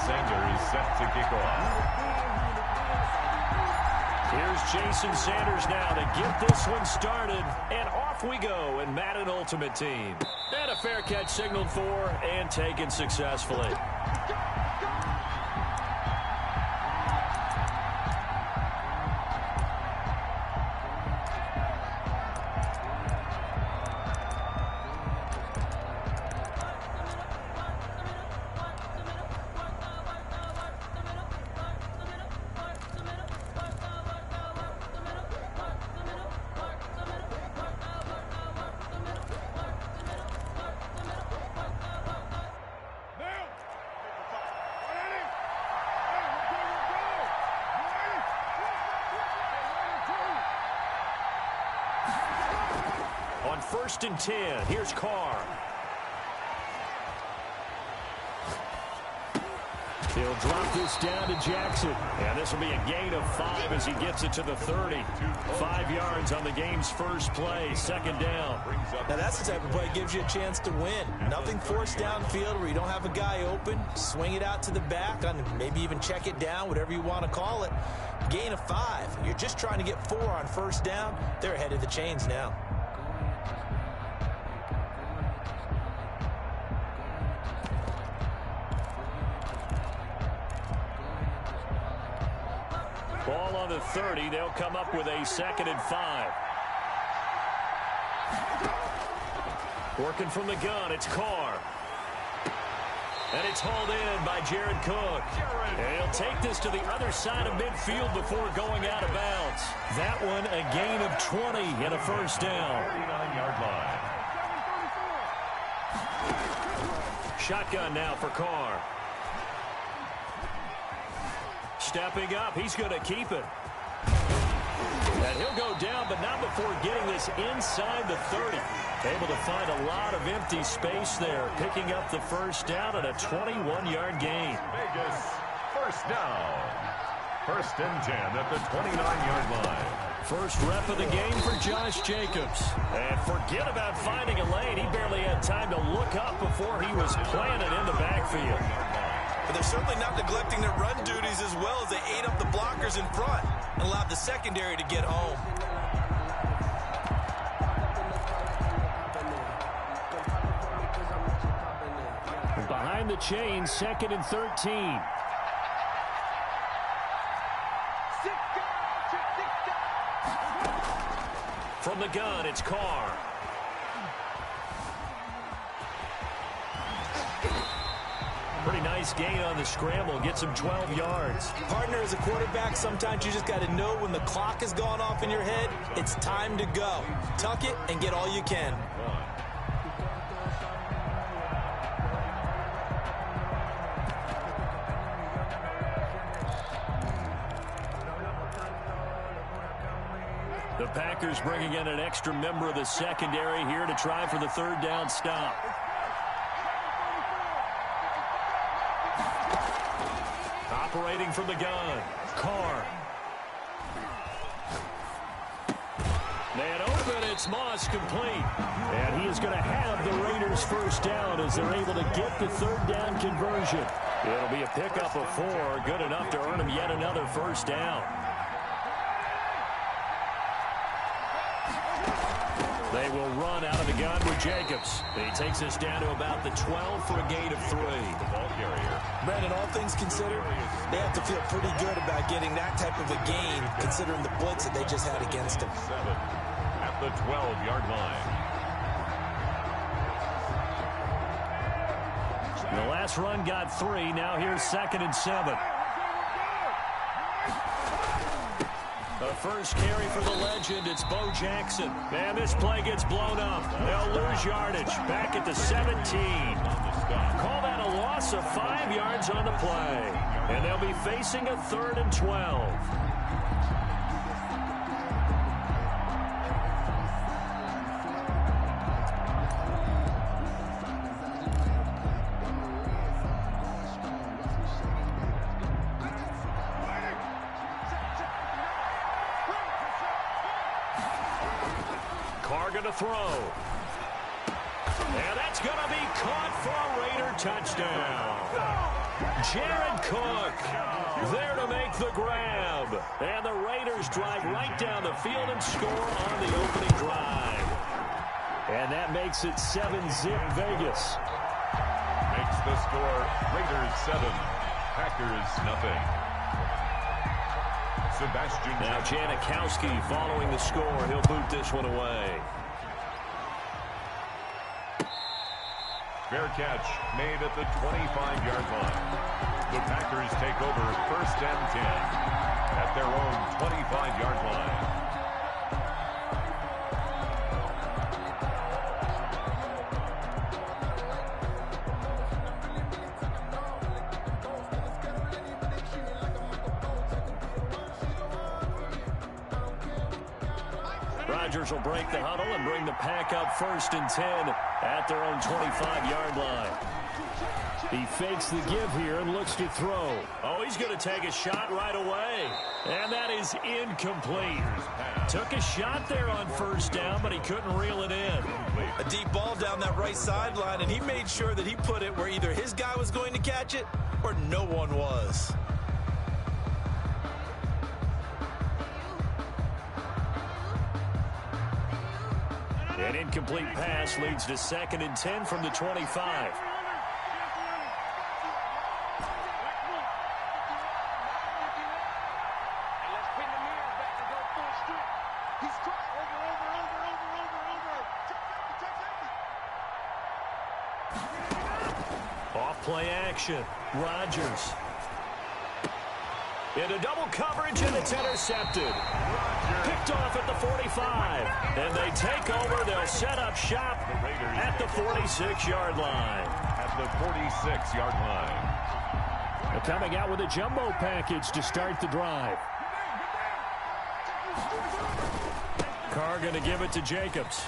Sanders set to kick off. Here's Jason Sanders now to get this one started. And off we go in Madden Ultimate Team. And a fair catch signaled for and taken successfully. On 1st and 10, here's Carr. He'll drop this down to Jackson. And this will be a gain of 5 as he gets it to the 30. 5 yards on the game's first play, 2nd down. Now that's the type of play that gives you a chance to win. Nothing forced downfield where you don't have a guy open. Swing it out to the back, on maybe even check it down, whatever you want to call it. Gain of 5. You're just trying to get 4 on 1st down. They're ahead of the chains now. Ball on the 30. They'll come up with a 2nd and 5. Working from the gun, it's Carr. And it's hauled in by Jared Cook. And he'll take this to the other side of midfield before going out of bounds. That one a gain of 20 and a 1st down. 39-yard line. Shotgun now for Carr. Stepping up, he's going to keep it. And he'll go down, but not before getting this inside the 30. Able to find a lot of empty space there, picking up the 1st down and a 21-yard gain. Vegas, 1st down. 1st and 10 at the 29-yard line. First rep of the game for Josh Jacobs. And forget about finding a lane. He barely had time to look up before he was planted in the backfield. But they're certainly not neglecting their run duties as well as they ate up the blockers in front and allowed the secondary to get home. Behind the chains, 2nd and 13. From the gun, it's Carr. Pretty nice gain on the scramble. Gets him 12 yards. Partner, as a quarterback, sometimes you just got to know when the clock has gone off in your head, it's time to go. Tuck it and get all you can. The Packers bringing in an extra member of the secondary here to try for the 3rd down stop. Operating from the gun, Carr. Man open, it's Moss complete. And he is going to have the Raiders 1st down as they're able to get the 3rd down conversion. It'll be a pickup of 4, good enough to earn him yet another 1st down. They will run out of the gun with Jacobs. He takes us down to about the 12 for a gain of 3. The ball carrier. Brandon, all things considered, they have to feel pretty good about getting that type of a gain considering the blitz that they just had against him. 7 at the 12-yard line. The last run got 3. Now here's 2nd and 7. The first carry for the legend, it's Bo Jackson. Man, this play gets blown up. They'll lose yardage. Back at the 17. Call that a loss of 5 yards on the play. And they'll be facing a 3rd and 12. Carr going to throw. And that's going to be caught for a Raider touchdown. Jared Cook there to make the grab. And the Raiders drive right down the field and score on the opening drive. And that makes it 7-zip Vegas. Makes the score Raiders 7, Packers nothing. Sebastian. Now Janikowski following the score. He'll boot this one away. Fair catch made at the 25-yard line. The Packers take over 1st and 10 at their own 25-yard line. Rodgers will break the huddle and bring the Pack up 1st and 10 at their own 25-yard line. He fakes the give here and looks to throw. Oh, he's going to take a shot right away. And that is incomplete. Took a shot there on 1st down, but he couldn't reel it in. A deep ball down that right sideline, and he made sure that he put it where either his guy was going to catch it or no one was. An incomplete pass leads to 2nd and 10 from the 25. Off play action. Rodgers. Into double coverage, and it's intercepted. Picked off at the 45. And they take over. They'll set up shop at the 46-yard line. At the 46-yard line. They're coming out with a jumbo package to start the drive. Carr going to give it to Jacobs.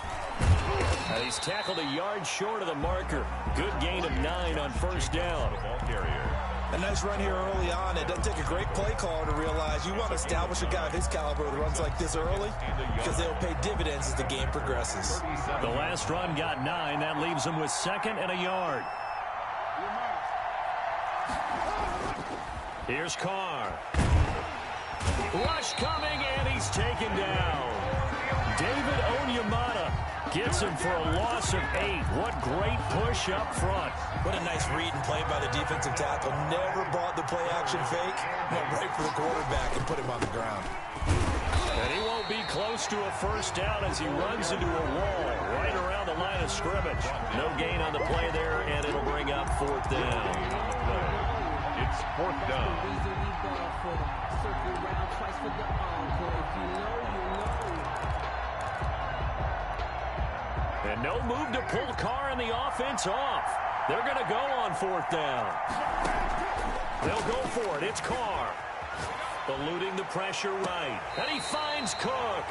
And he's tackled a yard short of the marker. Good gain of 9 on 1st down. Ball carrier. A nice run here early on. It doesn't take a great play caller to realize you want to establish a guy of his caliber that runs like this early because they'll pay dividends as the game progresses. The last run got 9. That leaves him with 2nd and a yard. Here's Carr. Rush coming, and he's taken down. David Onyemata gets him for a loss of 8. What great push up front. What a nice read and play by the defensive tackle. Never bought the play-action fake. Went right for the quarterback and put him on the ground. And he won't be close to a 1st down as he runs into a wall right around the line of scrimmage. No gain on the play there, and it'll bring up 4th down. It's 4th down. And no move to pull Carr and the offense off. They're going to go on 4th down. They'll go for it. It's Carr. Eluding the pressure right. And he finds Cook.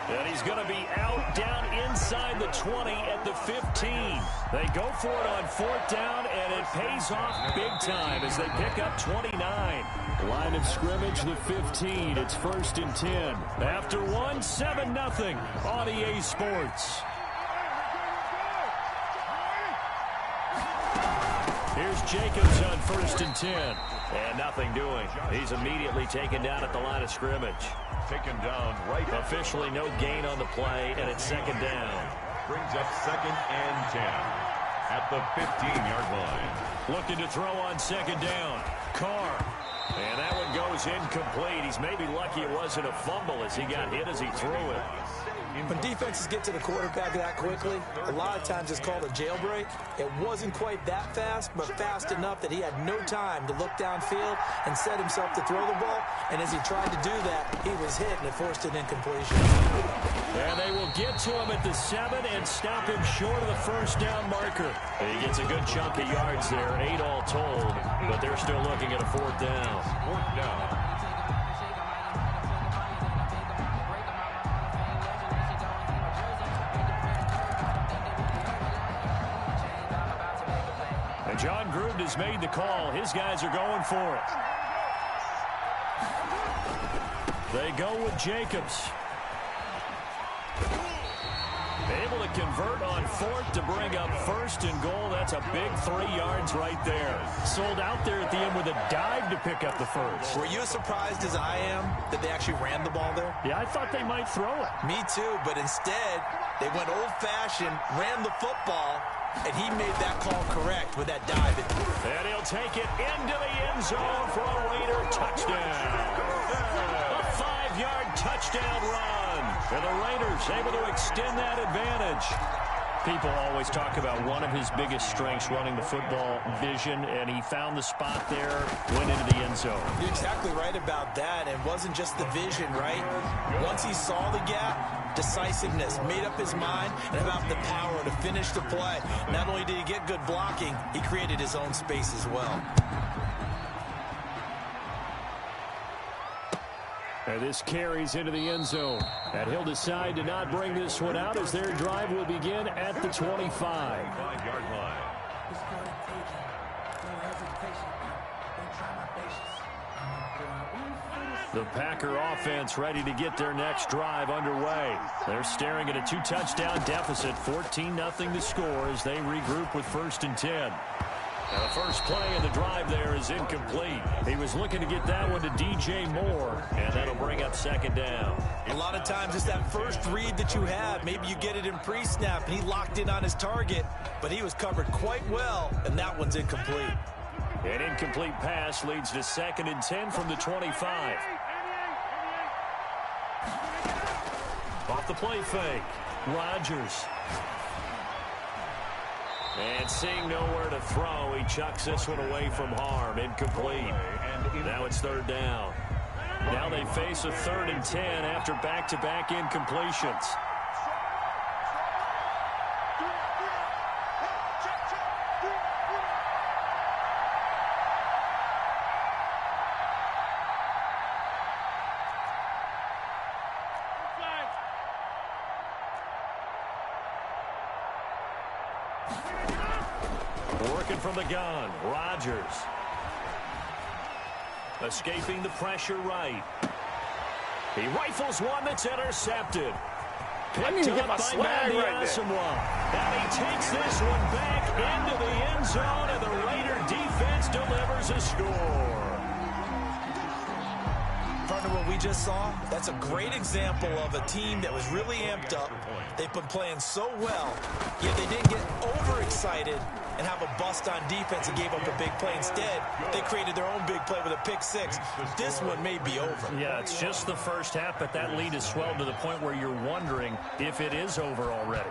And he's going to be out down inside the 20 at the 15. They go for it on 4th down, and it pays off big time as they pick up 29. Line of scrimmage, the 15. It's 1st and 10. After 1, 7-0 on EA Sports. Here's Jacobs on 1st and 10. And nothing doing. He's immediately taken down at the line of scrimmage. Taken down right. Officially no gain on the play, and it's 2nd down. Brings up 2nd and 10 at the 15-yard line. Looking to throw on 2nd down. Carr. And that one goes incomplete. He's maybe lucky it wasn't a fumble as he got hit as he threw it. When defenses get to the quarterback that quickly, a lot of times it's called a jailbreak. It wasn't quite that fast, but fast enough that he had no time to look downfield and set himself to throw the ball. And as he tried to do that, he was hit, and it forced an incompletion. And they will get to him at the 7 and stop him short of the 1st down marker. And he gets a good chunk of yards there, 8 all told, but they're still looking at a 4th down. 4th down. John Gruden has made the call. His guys are going for it. They go with Jacobs. Able to convert on 4th to bring up 1st and goal. That's That's a big 3 yards right there. Sold out there at the end with a dive to pick up the first. Were you as surprised as I am that they actually ran the ball there? Yeah, I thought they might throw it. Me too, but instead, they went old-fashioned, ran the football, and he made that call correct with that dive. And he'll take it into the end zone for a Raider touchdown. A 5-yard touchdown run. And the Raiders able to extend that advantage. People always talk about one of his biggest strengths running the football, vision, and he found the spot there, went into the end zone. You're exactly right about that. It wasn't just the vision, right? Once he saw the gap, decisiveness, made up his mind, and about the power to finish the play. Not only did he get good blocking, he created his own space as well. And this carries into the end zone. And he'll decide to not bring this one out as their drive will begin at the 25. 5-yard line. The Packer offense ready to get their next drive underway. They're staring at a 2-touchdown deficit, 14-0 to score as they regroup with 1st and 10. Now the first play of the drive there is incomplete. He was looking to get that one to DJ Moore, and that'll bring up 2nd down. A lot of times it's that first read that you have. Maybe you get it in pre-snap, and he locked in on his target, but he was covered quite well, and that one's incomplete. An incomplete pass leads to 2nd and 10 from the 25. Off the play fake, Rodgers. And seeing nowhere to throw, he chucks this one away from harm. Incomplete. Now it's 3rd down. Now they face a 3rd and 10 after back-to-back incompletions. Working from the gun, Rodgers. Escaping the pressure right. He rifles one that's intercepted. Picked up by Mandy Asamoah. And he takes this one back into the end zone, and the Raider defense delivers a score. Partner, what we just saw, that's a great example of a team that was really amped up. They've been playing so well, yet they didn't get overexcited and have a bust on defense and gave up a big play. Instead, they created their own big play with a pick six. This one may be over. Yeah, it's just the first half, but that lead has swelled to the point where you're wondering if it is over already.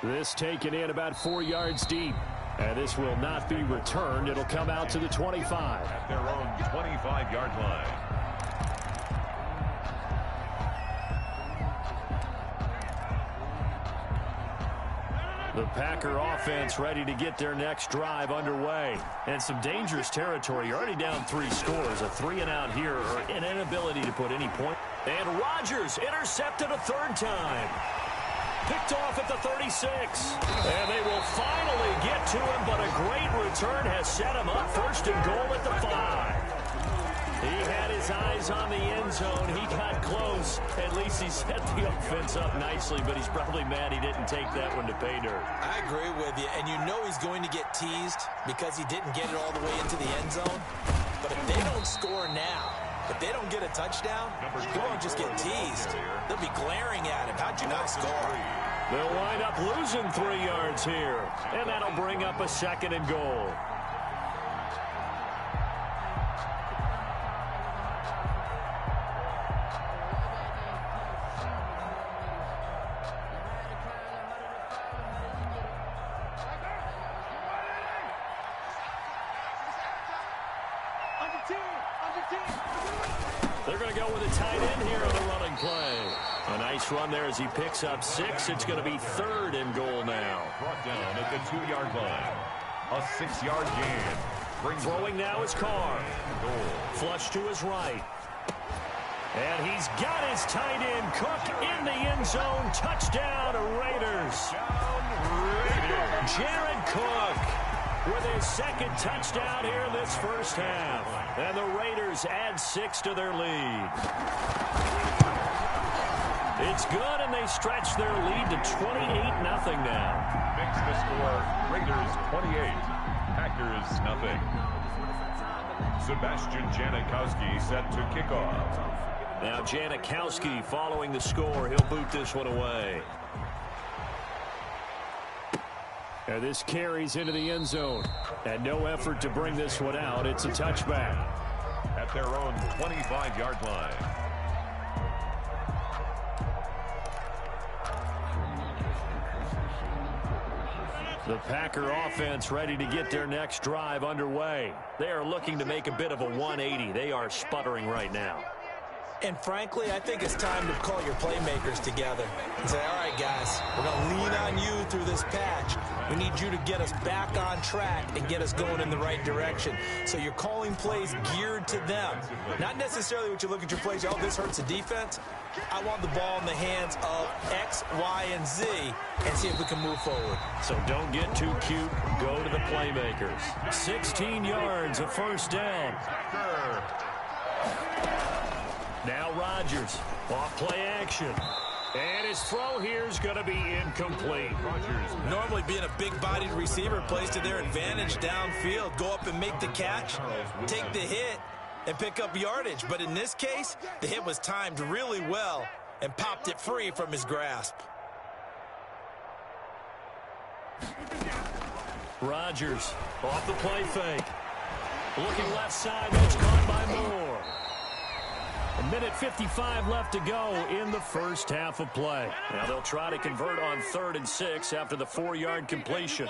This taken in about 4 yards deep. And this will not be returned. It'll come out to the 25. At their own 25-yard line. The Packer offense ready to get their next drive underway. And some dangerous territory. You're already down 3 scores. A 3-and-out here or an inability to put any point. And Rodgers intercepted a 3rd time. Picked off at the 36. And they will finally get to him, but a great return has set him up 1st and goal at the 5. He had his eyes on the end zone. He got close. At least he set the offense up nicely, but he's probably mad he didn't take that one to pay dirt. I agree with you, and you know he's going to get teased because he didn't get it all the way into the end zone. But if they don't score now, if they don't get a touchdown, they won't just get teased. They'll be glaring at him. How'd you not score? They'll wind up losing 3 yards here, and that'll bring up a 2nd and goal. They're going to go with a tight end here on the running play. A nice run there as he picks up 6. It's going to be 3rd and goal now. Brought down at the 2-yard line. A 6-yard gain. Throwing now is Carr. Flush to his right. And he's got his tight end, Cook, in the end zone. Touchdown, Raiders. Jared Cook with his 2nd touchdown here in this first half. And the Raiders add 6 to their lead. It's good, and they stretch their lead to 28-0 now. Makes the score Raiders 28, Packers nothing. Sebastian Janikowski set to kick off. Now Janikowski following the score. He'll boot this one away. And this carries into the end zone. And no effort to bring this one out. It's a touchback. At their own 25-yard line. The Packer offense ready to get their next drive underway. They are looking to make a bit of a 180. They are sputtering right now. And frankly, I think it's time to call your playmakers together and say, all right, guys, we're going to lean on you through this patch. We need you to get us back on track and get us going in the right direction. So you're calling plays geared to them. Not necessarily what you look at your plays, oh, this hurts the defense. I want the ball in the hands of X, Y, and Z and see if we can move forward. So don't get too cute. Go to the playmakers. 16 yards, a first down. Now Rodgers, off play action. And his throw here is going to be incomplete. Normally being a big-bodied receiver plays to their advantage downfield. Go up and make the catch, take the hit, and pick up yardage. But in this case, the hit was timed really well and popped it free from his grasp. Rodgers off the play fake. Looking left side, that's caught by Moore. A minute 55 left to go in the first half of play. Now they'll try to convert on 3rd and 6 after the 4-yard completion.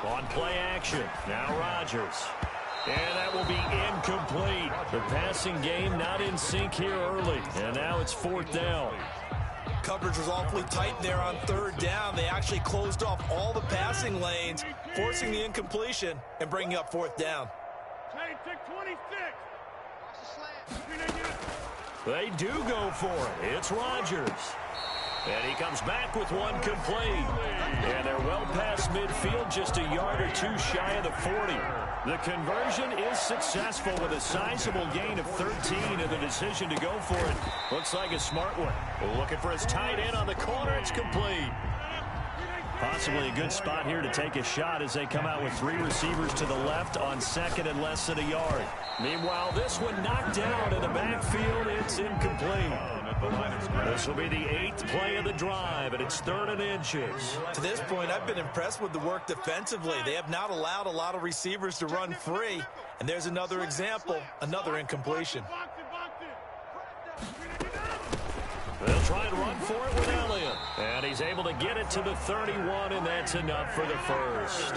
On play action, now Rodgers. And that will be incomplete. The passing game not in sync here early. And now it's 4th down. Coverage was awfully tight there on 3rd down. They actually closed off all the passing lanes, forcing the incompletion and bringing up 4th down. Take 26. They do go for it. It's Rodgers. And he comes back with one complete. And they're well past midfield, just a yard or two shy of the 40. The conversion is successful with a sizable gain of 13 and the decision to go for it. Looks like a smart one. Looking for his tight end on the corner. It's complete. Possibly a good spot here to take a shot as they come out with 3 receivers to the left on 2nd and less than a yard. Meanwhile, this one knocked down in the backfield. It's incomplete. This will be the 8th play of the drive, and it's 3rd and inches. To this point, I've been impressed with the work defensively. They have not allowed a lot of receivers to run free. And there's another example, another incompletion. They'll try and run for it with Elliott. And he's able to get it to the 31, and that's enough for the first.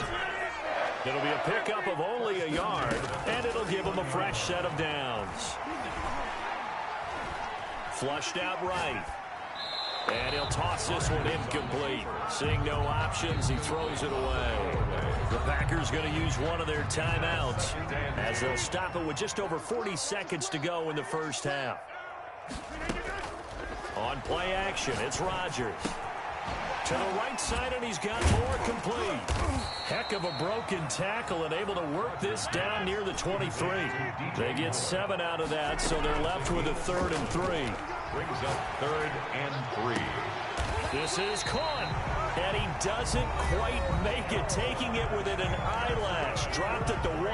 It'll be a pickup of only a yard, and it'll give him a fresh set of downs. Flushed out right. And he'll toss this one incomplete. Seeing no options, he throws it away. The Packers going to use one of their timeouts as they'll stop it with just over 40 seconds to go in the first half. On play action, it's Rodgers. To the right side, and he's got more complete. Heck of a broken tackle and able to work this down near the 23. They get 7 out of that, so they're left with a 3rd and 3. Brings up 3rd and 3. This is caught, and he doesn't quite make it, taking it within an eyelash. Dropped at the 1.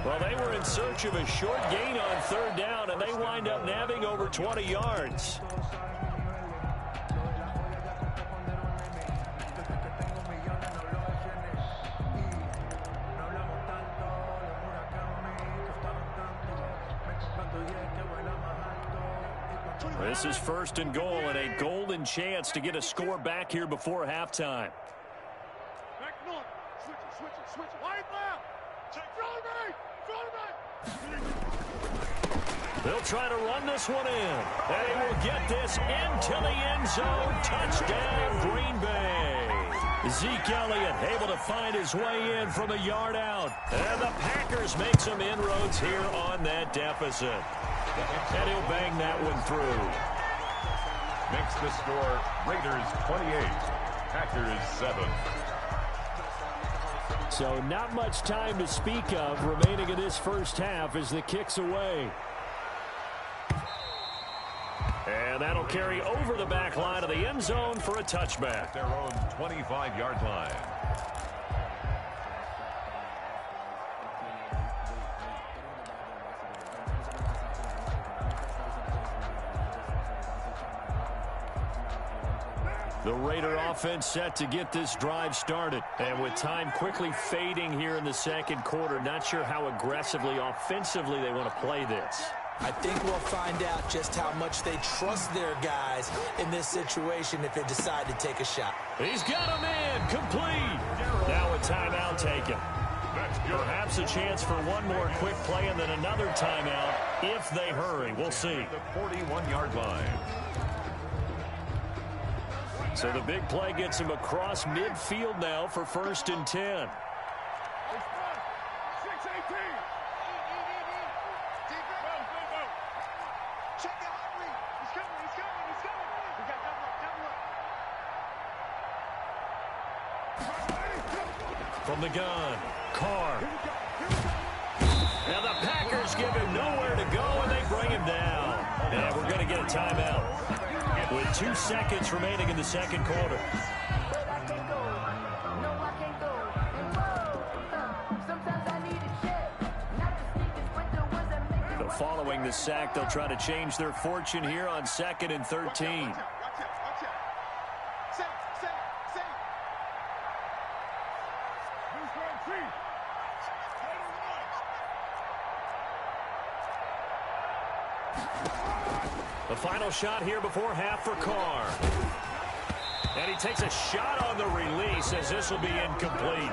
Well, they were in search of a short gain on 3rd down, and they wind up nabbing over 20 yards. This is 1st and goal and a golden chance to get a score back here before halftime. Back north. Switch it. Wide left. They'll try to run this one in. They will get this into the end zone. Touchdown, Green Bay. Zeke Elliott able to find his way in from a yard out. And the Packers make some inroads here on that deficit. And he'll bang that one through. Makes the score Raiders 28, Packers 7. So not much time to speak of remaining in this first half as the kick's away. that'll carry over the back line of the end zone for a touchback. Their own 25-yard line. The Raider offense set to get this drive started. And with time quickly fading here in the second quarter, not sure how aggressively, offensively they want to play this. I think we'll find out just how much they trust their guys in this situation if they decide to take a shot. He's got him in, complete. Now a timeout taken. Perhaps a chance for one more quick play and then another timeout if they hurry. We'll see. The 41-yard line. So the big play gets him across midfield now for 1st and 10. From the gun, Carr. Now the Packers give him nowhere to go, and they bring him down. And we're going to get a timeout with 2 seconds remaining in the second quarter. So following the sack, they'll try to change their fortune here on 2nd and 13. The final shot here before half for Carr. And he takes a shot on the release as this will be incomplete.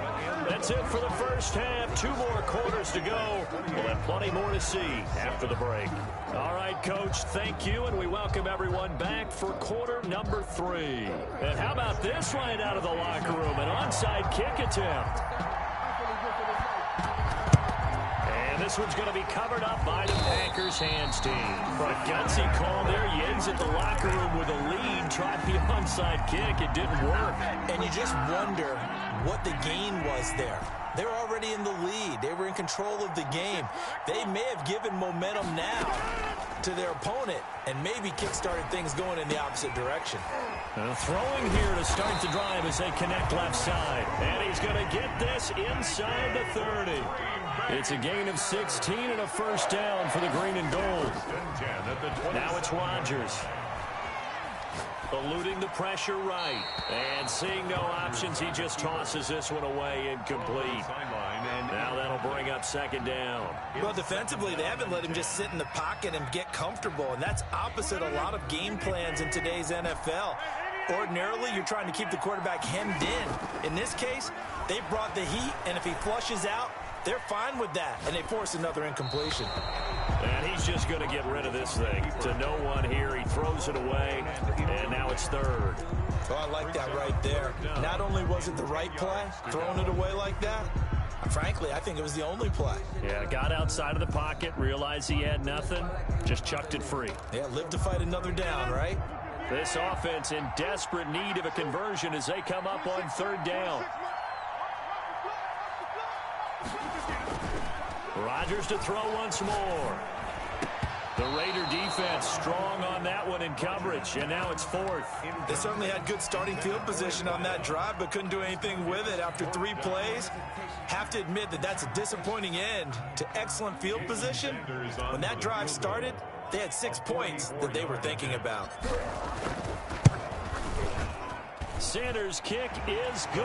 That's it for the first half. 2 more quarters to go. We'll have plenty more to see after the break. All right, Coach, thank you, and we welcome everyone back for quarter number 3. And how about this right out of the locker room? An onside kick attempt. And this one's going to be covered up by the Packers hands team. A gutsy call there. You exit the locker room with a lead. Tried the onside kick. It didn't work. And you just wonder what the gain was there. They were already in the lead. They were in control of the game. They may have given momentum now to their opponent and maybe kick-started things going in the opposite direction. Throwing here to start the drive as they connect left side. And he's going to get this inside the 30. It's a gain of 16 and a first down for the green and gold. Now it's Rodgers. Eluding the pressure right. And seeing no options, he just tosses this one away incomplete. Now that'll bring up 2nd down. Well, defensively, they haven't let him just sit in the pocket and get comfortable, and that's opposite a lot of game plans in today's NFL. Ordinarily, you're trying to keep the quarterback hemmed in. In this case, they brought the heat, and if he flushes out, they're fine with that, and they force another incompletion. And he's just going to get rid of this thing. To no one here, he throws it away, and now it's 3rd. Oh, I like that right there. Not only was it the right play, throwing it away like that, frankly, I think it was the only play. Yeah, got outside of the pocket, realized he had nothing, just chucked it free. Yeah, live to fight another down, right? This offense in desperate need of a conversion as they come up on 3rd down. Rodgers to throw once more. The Raider defense strong on that one in coverage, and now it's 4th. They certainly had good starting field position on that drive, but couldn't do anything with it after 3 plays. Have to admit that that's a disappointing end to excellent field position. When that drive started, they had 6 points that they were thinking about. Sanders' kick is good,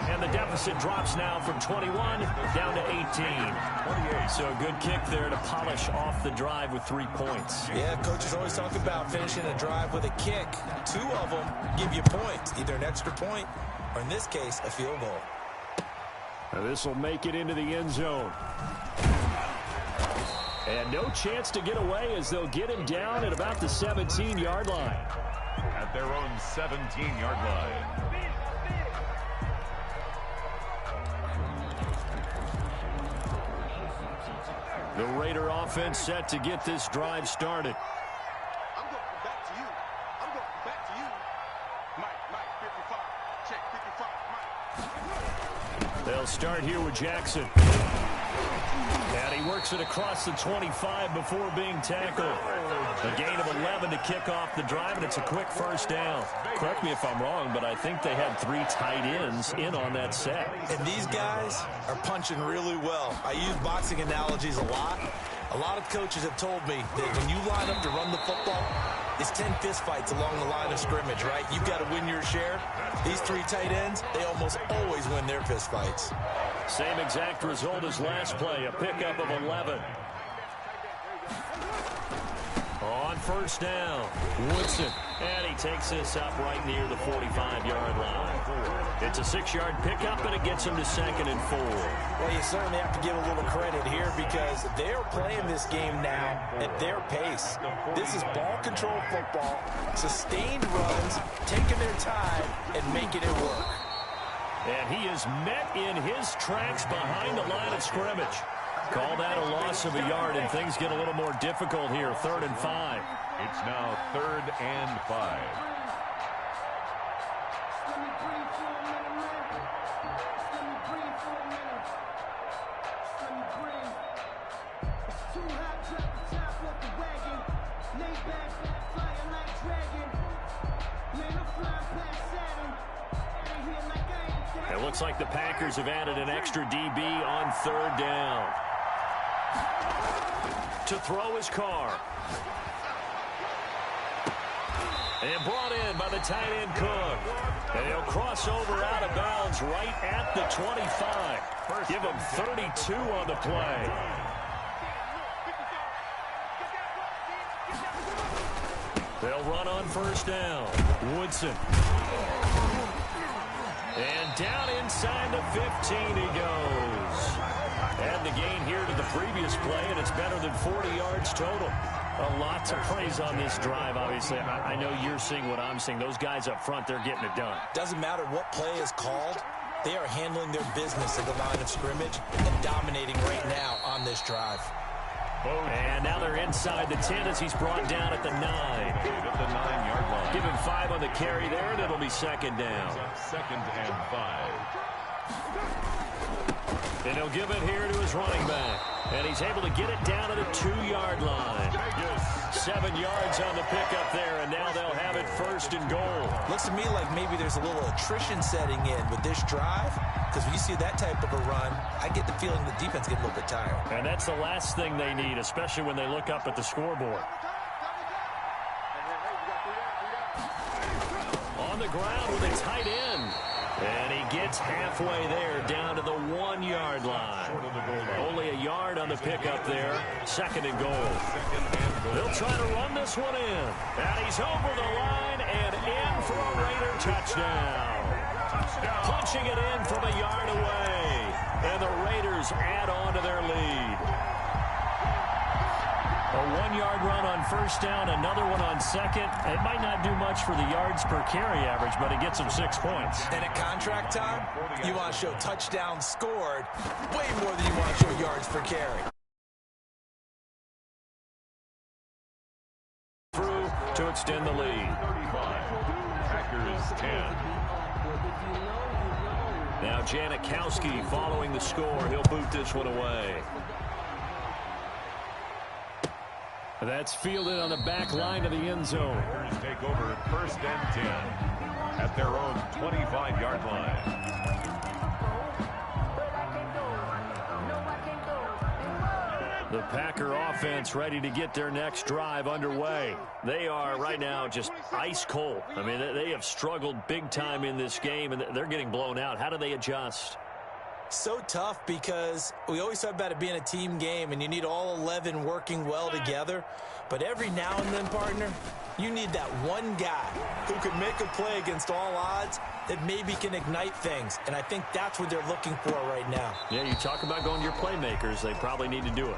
and the deficit drops now from 21 down to 18. So a good kick there to polish off the drive with 3 points. Yeah, coaches always talk about finishing a drive with a kick. 2 of them give you points, either an extra point or, in this case, a field goal. Now this will make it into the end zone. And no chance to get away as they'll get him down at about the 17-yard line. At their own 17-yard line. The Raider offense set to get this drive started. I'm going back to you. I'm going back to you. Mike, 55. Check, 55. Mike. They'll start here with Jackson. And he works it across the 25 before being tackled. A gain of 11 to kick off the drive, and it's a quick first down. Correct me if I'm wrong, but I think they had 3 tight ends in on that set. And these guys are punching really well. I use boxing analogies a lot. A lot of coaches have told me that when you line up to run the football, it's 10 fistfights along the line of scrimmage, right? You've got to win your share. These 3 tight ends, they almost always win their fistfights. Same exact result as last play, a pickup of 11. On first down, Woodson, and he takes this up right near the 45-yard line. It's a 6-yard pickup, and it gets him to 2nd and 4. Well, you certainly have to give a little credit here because they're playing this game now at their pace. This is ball control football, sustained runs, taking their time, and making it work. And he is met in his tracks behind the line of scrimmage. Call that a loss of a yard, and things get a little more difficult here. 3rd and 5. It's now 3rd and 5. It looks like the Packers have added an extra DB on 3rd down. To throw his Carr. And brought in by the tight end Cook. And he'll cross over out of bounds right at the 25. Give him 32 on the play. They'll run on first down. Woodson. And down inside the 15 he goes. Add the gain here to the previous play, and it's better than 40 yards total. A lot to praise on this drive, obviously. I know you're seeing what I'm seeing. Those guys up front, they're getting it done. Doesn't matter what play is called. They are handling their business at the line of scrimmage and dominating right now on this drive. And now they're inside the 10 as he's brought down at the 9. At the 9-yard line. Give him 5 on the carry there, and it'll be 2nd down. 2nd and 5. And he'll give it here to his running back. And he's able to get it down to the 2-yard line. 7 yards on the pickup there, and now they'll have it 1st and goal. Looks to me like maybe there's a little attrition setting in with this drive, because when you see that type of a run, I get the feeling the defense gets a little bit tired. And that's the last thing they need, especially when they look up at the scoreboard. On the ground with a tight end. And he gets halfway there, down to the 1-yard line. Only a yard on the pickup there. 2nd and goal. They'll try to run this one in. And he's over the line and in for a Raider touchdown. Punching it in from a yard away. And the Raiders add on to their lead. A 1-yard run on first down, another one on 2nd. It might not do much for the yards per carry average, but it gets them 6 points. And at contract time, you want to show touchdowns scored way more than you want to show yards per carry. Through to extend the lead. 35. Packers 10. Now Janikowski following the score. He'll boot this one away. That's fielded on the back line of the end zone. Packers take over 1st and 10 at their own 25-yard line. The Packer offense ready to get their next drive underway. They are right now just ice cold. I mean, they have struggled big time in this game, and they're getting blown out. How do they adjust? So tough because we always talk about it being a team game and you need all 11 working well together. But every now and then, partner, you need that one guy who can make a play against all odds that maybe can ignite things. And I think that's what they're looking for right now. Yeah, you talk about going to your playmakers. They probably need to do it.